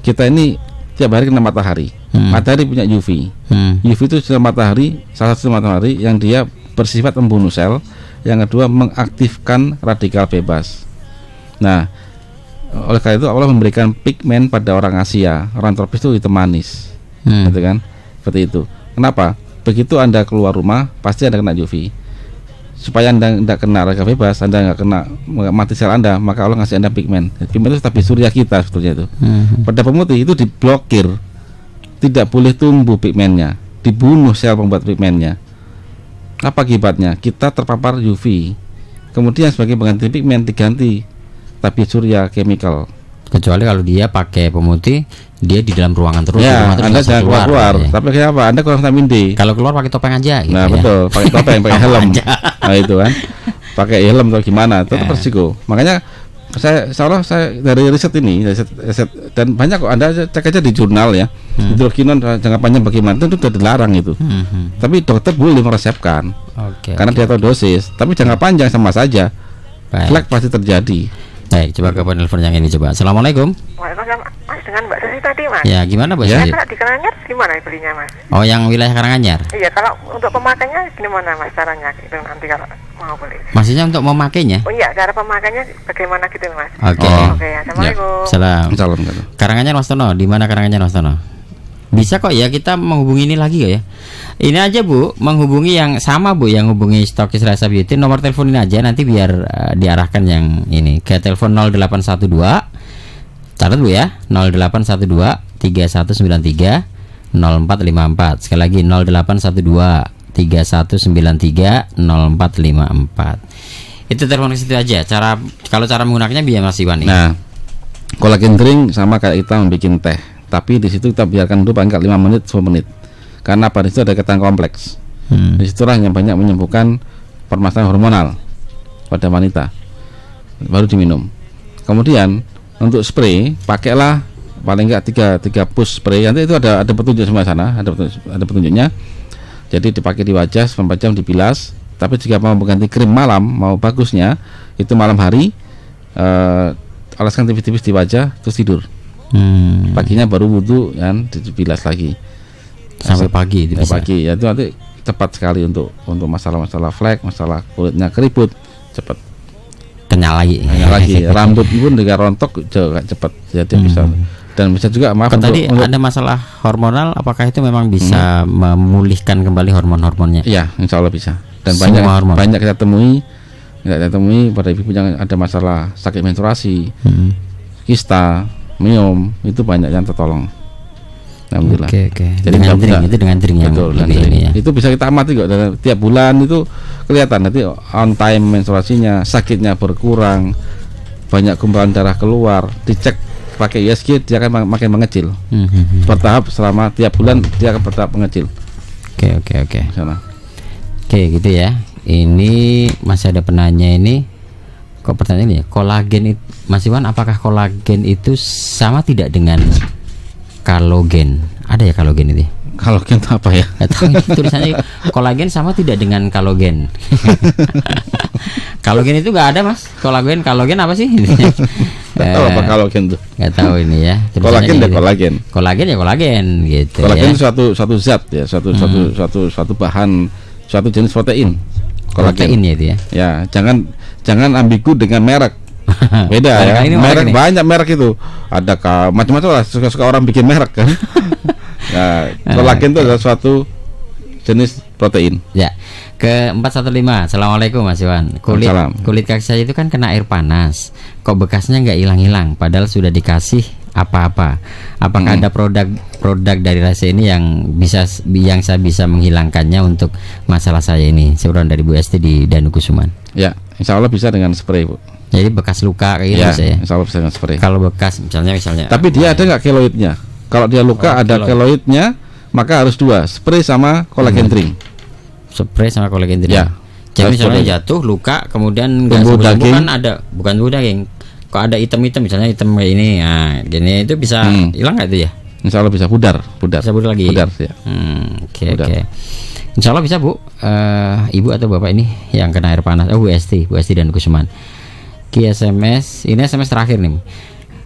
Kita ini tiap hari kena matahari. Matahari punya UV. UV itu sinar matahari, salah satu matahari yang dia bersifat membunuh sel. Yang kedua mengaktifkan radikal bebas. Nah, oleh karena itu Allah memberikan pigmen pada orang Asia, orang tropis itu hitam manis, gitu kan? Seperti itu. Kenapa? Begitu Anda keluar rumah, pasti Anda kena UV. Supaya Anda tidak kena radikal bebas, Anda nggak kena mati sel Anda, maka Allah ngasih Anda pigmen. Pigmen itu tapi surya kita sebetulnya itu. Pada pemutih itu diblokir, tidak boleh tumbuh pigmennya, dibunuh sel pembuat pigmennya. Apa akibatnya? Kita terpapar UV. Kemudian sebagai pengganti pigmen diganti tapi surya chemical. Kecuali kalau dia pakai pemutih, dia di dalam ruangan terus. Ya, Anda jangan keluar. Ya. Tapi kayak apa? Anda kurang vitamin D. Kalau keluar pakai topeng aja. Gitu nah, betul. Pakai topeng, pakai helm. Nah itu kan. Pakai helm atau gimana? Tetap bersiko. Makanya saya dari riset ini, riset dan banyak kok. Anda cek aja di jurnal ya. Hidrokinon jangka panjang bagaimana itu sudah dilarang itu. Tapi dokter boleh meresepkan. Karena dia tahu dosis. Tapi jangka panjang sama saja. Flek pasti terjadi. Baik, coba ke penelpon yang ini coba. Assalamualaikum. Waalaikumsalam. Mas dengan Mbak Susi tadi Mas. Ya gimana Mbak Ya Susi? kalau di Karanganyar gimana belinya Mas? Oh yang wilayah Karanganyar. Iya kalau untuk pemakainya gimana Mas caranya gitu nanti kalau mau beli? Maksudnya untuk memakainya? Oh iya cara pemakainya bagaimana gitu Mas? Oke. Oke, assalamualaikum. Salam. Karanganyar Mas Tono, di mana Karanganyar Mas Tono? Bisa kok ya kita menghubungi ini lagi kok ya. Ini aja Bu, menghubungi yang sama Bu, yang hubungi Stokis Rasa Beauty, nomor telepon ini aja nanti biar diarahkan yang ini ke telepon 0812. Catat Bu ya, 0812 3193 0454. Sekali lagi 0812 3193 0454. Itu telepon ke situ aja. Kalau cara menggunakannya biar Mas Iwan ini. Nah, kolagen drink sama kayak kita membuat teh. Tapi di situ kita biarkan dulu paling 5 menit 10 menit. Karena pada situ ada ketan kompleks. Di situlah yang banyak menyembuhkan permasalahan hormonal pada wanita. Baru diminum. Kemudian untuk spray pakailah paling enggak 3 push spray. Nanti itu ada petunjuk semua sana, ada petunjuknya. Jadi dipakai di wajah 4 jam dibilas. Tapi jika mau mengganti krim malam, mau bagusnya itu malam hari alaskan tipis-tipis di wajah terus tidur. Paginya baru wudhu kan dibilas lagi sampai pagi itu bisa. Pagi ya itu nanti cepat sekali untuk masalah flek, masalah kulitnya keriput cepat kenyal lagi. Rambut pun juga rontok juga cepat jadi bisa. Dan bisa juga tadi ada masalah hormonal, apakah itu memang bisa memulihkan kembali hormonnya? Iya, insya Allah bisa. Dan semua banyak kita temui pada ibu yang ada masalah sakit menstruasi, kista, miom, itu banyak yang tertolong. Alhamdulillah. Oke. Jadi dengan drink yang ini ya. Itu bisa kita amati kok. Dan tiap bulan itu kelihatan nanti on time menstruasinya, sakitnya berkurang, banyak gumpalan darah keluar. Dicek pakai USG dia akan makin mengecil. Bertahap selama tiap bulan dia akan bertahap mengecil. Oke. Sana. Oke, gitu ya. Ini masih ada penanya ini. Kok pertanyaan ini ya? Kolagen itu, Mas Iwan, apakah kolagen itu sama tidak dengan kalogen? Ada ya kalogen itu? Kalogen itu apa ya? Tulisannya kolagen sama tidak dengan kalogen. Kalogen itu nggak ada Mas. Kolagen apa sih? Tahu apa kalogen itu? Nggak tahu ini ya. Kolagen ya kolagen. Kolagen ya kolagen gitu. Kolagen ya. itu suatu zat ya, suatu bahan, suatu jenis protein. Protein ya itu ya. Ya, jangan ambigu dengan merek. Beda ya. Merek banyak merek itu. Ada macam-macam lah, suka orang bikin merek kan. Nah, kolagen itu adalah suatu jenis protein. Ya. Ke 415. Assalamualaikum Mas Iwan. Kulit kaki saya itu kan kena air panas. Kok bekasnya nggak hilang-hilang padahal sudah dikasih apa-apa. Apakah ada produk dari rasa ini yang saya bisa menghilangkannya untuk masalah saya ini? Sebenarnya dari Bu Esti di Danukusuman. Ya, insya Allah bisa dengan spray Bu. Jadi bekas luka kayak gitu ya, bisa ya? Insya Allah bisa dengan spray. Kalau bekas misalnya. Tapi dia ada nggak keloidnya? Kalau dia luka ada keloidnya, maka harus 2 spray sama kolagen drink. Spray sama kolagen drink. Ya. Jadi misalnya jatuh luka kemudian nggak sembuh kan ada bukan tumbuh daging. Kok ada hitam-hitam misalnya hitam kayak ini, nah gini itu bisa hilang nggak itu ya? Insya Allah bisa pudar. Bisa pudar lagi. Pudar ya. Oke. Insya Allah bisa Bu. Ibu atau bapak ini yang kena air panas. Bu Esti dan Kusuman. Ki SMS, ini SMS terakhir nih.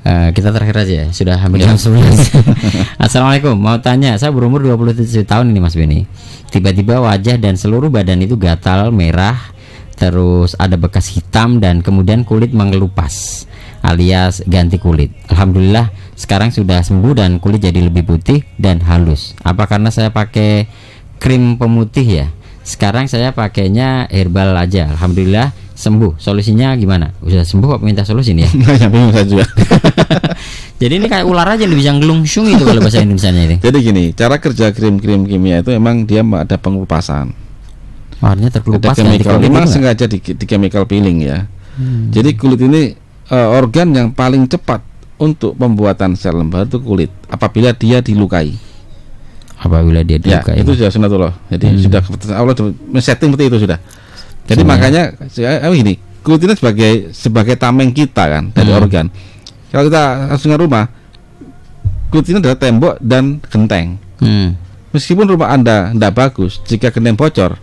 Kita terakhir aja ya. Sudah hampir jam 11. Assalamualaikum. Mau tanya, saya berumur 27 tahun ini Mas Beni. Tiba-tiba wajah dan seluruh badan itu gatal, merah, terus ada bekas hitam dan kemudian kulit mengelupas alias ganti kulit. Alhamdulillah sekarang sudah sembuh dan kulit jadi lebih putih dan halus. Apa karena saya pakai krim pemutih ya? Sekarang saya pakainya herbal aja. Alhamdulillah sembuh. Solusinya gimana? Udah sembuh kok minta solusi nih ya? Bingung saya juga. Jadi ini kayak ular aja bisa ngelungsung itu kalau bahasa Indonesianya ini. Jadi gini, cara kerja krim-krim kimia itu emang dia ada pengelupasan. Warnanya terkelupas. Ada chemical, memang sengaja di chemical peeling ya. Jadi kulit ini organ yang paling cepat untuk pembuatan sel lembar itu kulit apabila dia dilukai. Ya, itu sudah sunatullah. Jadi sudah Allah men-setting seperti itu sudah. Jadi makanya gini, kulit ini sebagai tameng kita kan dari organ. Kalau kita langsung ke rumah, kulit ini adalah tembok dan genteng. Meskipun rumah Anda tidak bagus, jika genteng bocor,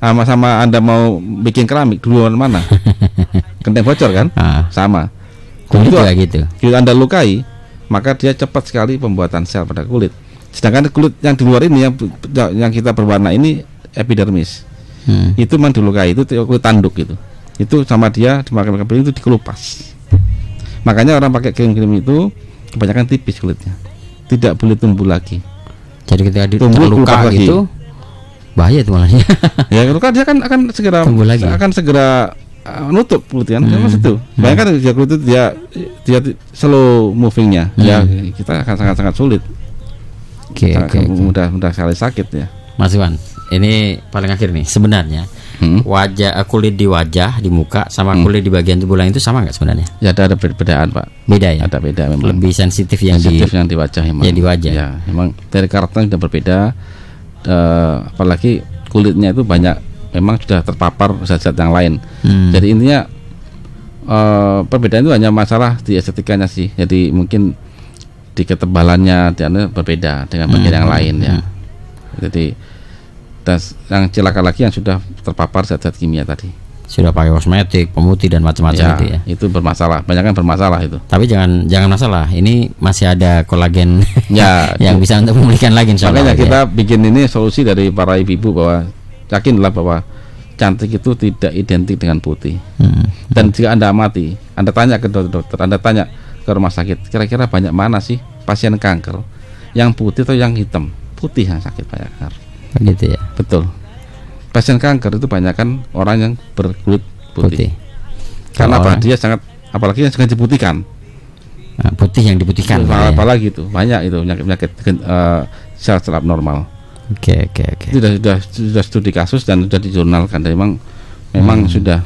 sama Anda mau bikin keramik duluan mana? Genteng bocor kan? Sama. Kulit juga gitu. Kulit Anda lukai, maka dia cepat sekali pembuatan sel pada kulit. Sedangkan kulit yang di luar ini yang kita berwarna ini epidermis. Itu memang dilukai, itu kulit tanduk itu. Itu sama dia dimakan itu dikelupas. Makanya orang pakai krim-krim itu kebanyakan tipis kulitnya. Tidak boleh tumbuh lagi. Jadi ketika terluka gitu bahaya itu malahnya. Ya luka dia kan akan segera tumbuh lagi. Akan segera nutup kulit kan. Maksud itu. Bayangkan dia kulit itu dia slow movingnya. Ya kita akan sangat-sangat sulit. Oke. Mudah sekali sakit ya. Mas Iwan, ini paling akhir nih sebenarnya. Wajah kulit di wajah, di muka sama kulit di bagian tubuh lain itu sama nggak sebenarnya? Ya ada perbedaan Pak. Beda ya? Ada beda memang. Lebih sensitif yang di wajah memang. Ya di wajah. Ya memang dari karakternya sudah berbeda. Apalagi kulitnya itu banyak memang sudah terpapar zat-zat yang lain. Jadi intinya perbedaan itu hanya masalah di estetikanya sih. Jadi mungkin di ketebalannya berbeda dengan bagian yang lain ya. Jadi dan yang celaka lagi yang sudah terpapar zat-zat kimia tadi. Sudah pakai kosmetik, pemutih dan macam-macam itu ya. Itu bermasalah, banyak kan bermasalah itu. Tapi jangan masalah. Ini masih ada kolagen yang bisa untuk memulihkan lagi insyaallah. Makanya kita bikin ini solusi dari para ibu-ibu bahwa yakinlah bahwa cantik itu tidak identik dengan putih. Dan jika Anda amati, Anda tanya ke dokter, Anda tanya ke rumah sakit, kira-kira banyak mana sih pasien kanker yang putih atau yang hitam? Putih yang sakit banyak. Begitu ya. Betul. Pasien kanker itu banyak kan orang yang berkulit putih. Karena apa? Dia sangat, apalagi yang sangat diputihkan. Putih yang diputihkan. Apalagi itu banyak itu penyakit sel abnormal. Oke. Sudah studi kasus dan sudah dijurnalkan. Dan memang sudah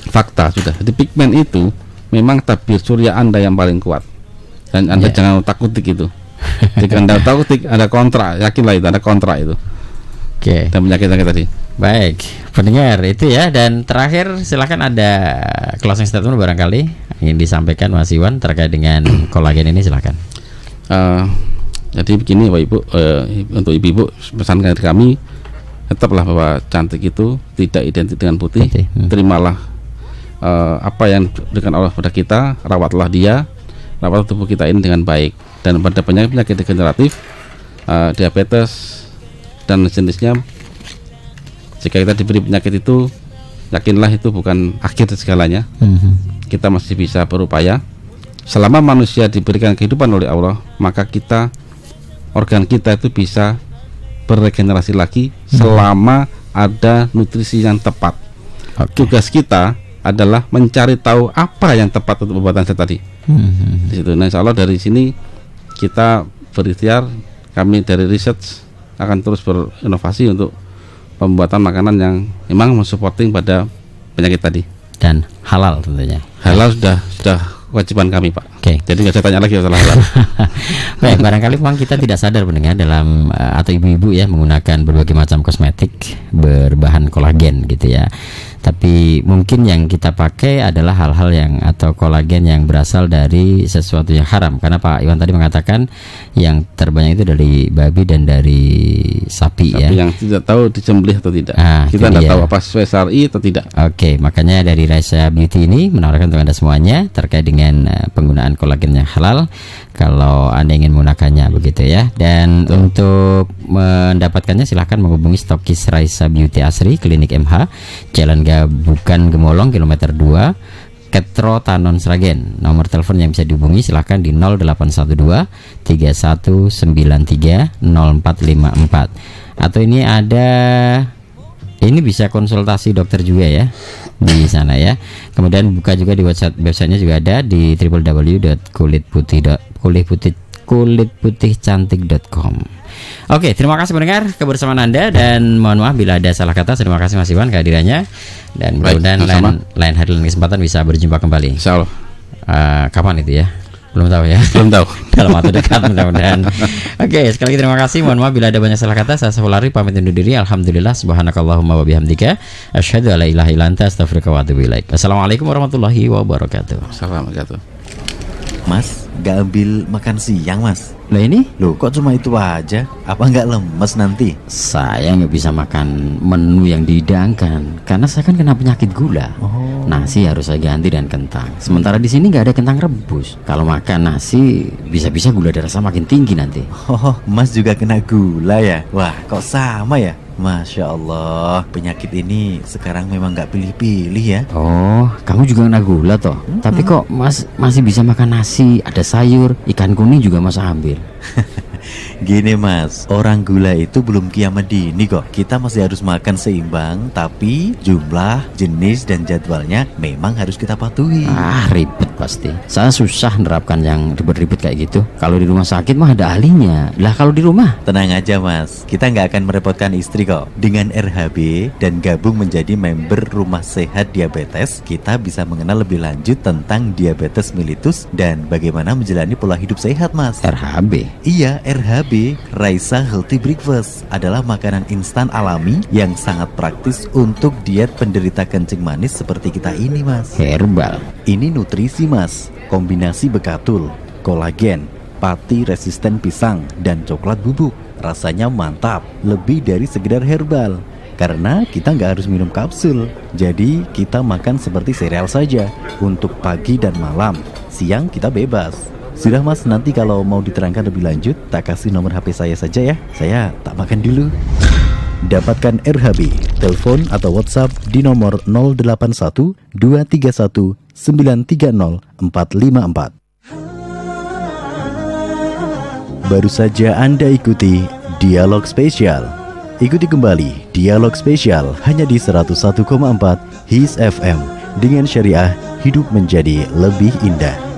fakta sudah. Jadi pigmen itu memang tabir surya Anda yang paling kuat. Dan Anda jangan takutik itu. Jika Anda takutik, ada kontra, yakinlah itu ada kontra itu. Oke. Dan penyakit-penyakit tadi. Baik, pendengar itu ya. Dan terakhir silakan ada closing statement barangkali ingin disampaikan Mas Iwan terkait dengan kolagen ini, silakan. Jadi begini Bapak Ibu, untuk ibu-ibu pesan dari kami, tetaplah bahwa cantik itu tidak identik dengan putih. Terimalah apa yang diberikan Allah pada kita, rawatlah dia, rawat tubuh kita ini dengan baik. Dan pada penyakit degeneratif, diabetes dan jenisnya, jika kita diberi penyakit itu, yakinlah itu bukan akhir segalanya. Kita masih bisa berupaya. Selama manusia diberikan kehidupan oleh Allah, maka organ kita itu bisa beregenerasi lagi selama ada nutrisi yang tepat. Tugas kita adalah mencari tahu apa yang tepat untuk pembuatan zat tadi. Di situ. Nah, insya Allah dari sini kita berikhtiar, kami dari research akan terus berinovasi untuk pembuatan makanan yang memang mensupporting pada penyakit tadi. Dan halal tentunya. Halal sudah kewajiban kami Pak. Jadi nggak saya tanya lagi masalah halal. Baik, barangkali memang kita tidak sadar mendengar dalam atau ibu-ibu ya menggunakan berbagai macam kosmetik berbahan kolagen gitu ya. Tapi mungkin yang kita pakai adalah hal-hal yang atau kolagen yang berasal dari sesuatu yang haram. Karena Pak Iwan tadi mengatakan yang terbanyak itu dari babi dan dari sapi ya. Yang tidak tahu disembelih atau tidak. Kita tidak tahu apa sesuai syar'i atau tidak. Oke, makanya dari Raisa Beauty ini menawarkan untuk Anda semuanya terkait dengan penggunaan kolagen yang halal kalau Anda ingin menggunakannya begitu ya. Dan untuk mendapatkannya silahkan menghubungi stokis Raisa Beauty Asri Klinik MH Jalan Gabukan Gemolong kilometer 2 Ketro Tanon Sragen. Nomor telepon yang bisa dihubungi silahkan di 0812 3193 0454. Atau ini bisa konsultasi dokter juga ya di sana ya. Kemudian buka juga di websitenya juga ada di www.kulitputihcantik.com. Oke, terima kasih mendengar kebersamaan Anda dan mohon maaf bila ada salah kata. Terima kasih Mas Iwan kehadirannya dan mudah-mudahan lain hari lain kesempatan bisa berjumpa kembali. Insyaallah. Kapan itu ya? Belum tahu ya. Belum tahu. Dalam waktu dekat mudah-mudahan. Oke, sekali lagi terima kasih. Mohon maaf bila ada banyak salah kata. Saya Saulari pamit undur diri. Alhamdulillah subhanakallahumma wa bihamdika asyhadu an la ilaha illa anta astaghfiruka wa atubu ilaik. Assalamualaikum warahmatullahi wabarakatuh. Assalamualaikum. Mas, gak ambil makan siang Mas? Lah ini? Loh kok cuma itu aja? Apa nggak lemes nanti? Saya nggak bisa makan menu yang dihidangkan karena saya kan kena penyakit gula. Nasi harus saya ganti dengan kentang. Sementara di sini nggak ada kentang rebus. Kalau makan nasi bisa-bisa gula darah saya makin tinggi nanti. Oh, Mas juga kena gula ya? Wah, kok sama ya? Masya Allah, penyakit ini sekarang memang gak pilih-pilih ya. Oh, kamu juga kena gula toh? Tapi kok Mas masih bisa makan nasi, ada sayur, ikan kuning juga Mas ambil. Gini Mas, orang gula itu belum kiamat dini kok. Kita masih harus makan seimbang, tapi jumlah, jenis, dan jadwalnya memang harus kita patuhi. Ribet pasti. Saya susah nerapkan yang ribet-ribet kayak gitu. Kalau di rumah sakit mah ada ahlinya. Lah kalau di rumah? Tenang aja Mas, kita nggak akan merepotkan istri kok. Dengan RHB dan gabung menjadi member Rumah Sehat Diabetes, kita bisa mengenal lebih lanjut tentang diabetes mellitus dan bagaimana menjalani pola hidup sehat Mas. RHB? Iya, RHB, Raisa Healthy Breakfast, adalah makanan instan alami yang sangat praktis untuk diet penderita kencing manis seperti kita ini Mas. Herbal? Ini nutrisi Mas, kombinasi bekatul, kolagen, pati resisten pisang, dan coklat bubuk. Rasanya mantap, lebih dari sekedar herbal. Karena kita nggak harus minum kapsul, jadi kita makan seperti sereal saja untuk pagi dan malam. Siang kita bebas. Sudah Mas, nanti kalau mau diterangkan lebih lanjut, tak kasih nomor HP saya saja ya. Saya tak makan dulu. Dapatkan RHB, telepon atau WhatsApp di nomor 081 231 930 454. Baru saja Anda ikuti Dialog Spesial. Ikuti kembali Dialog Spesial hanya di 101,4 His FM dengan syariah hidup menjadi lebih indah.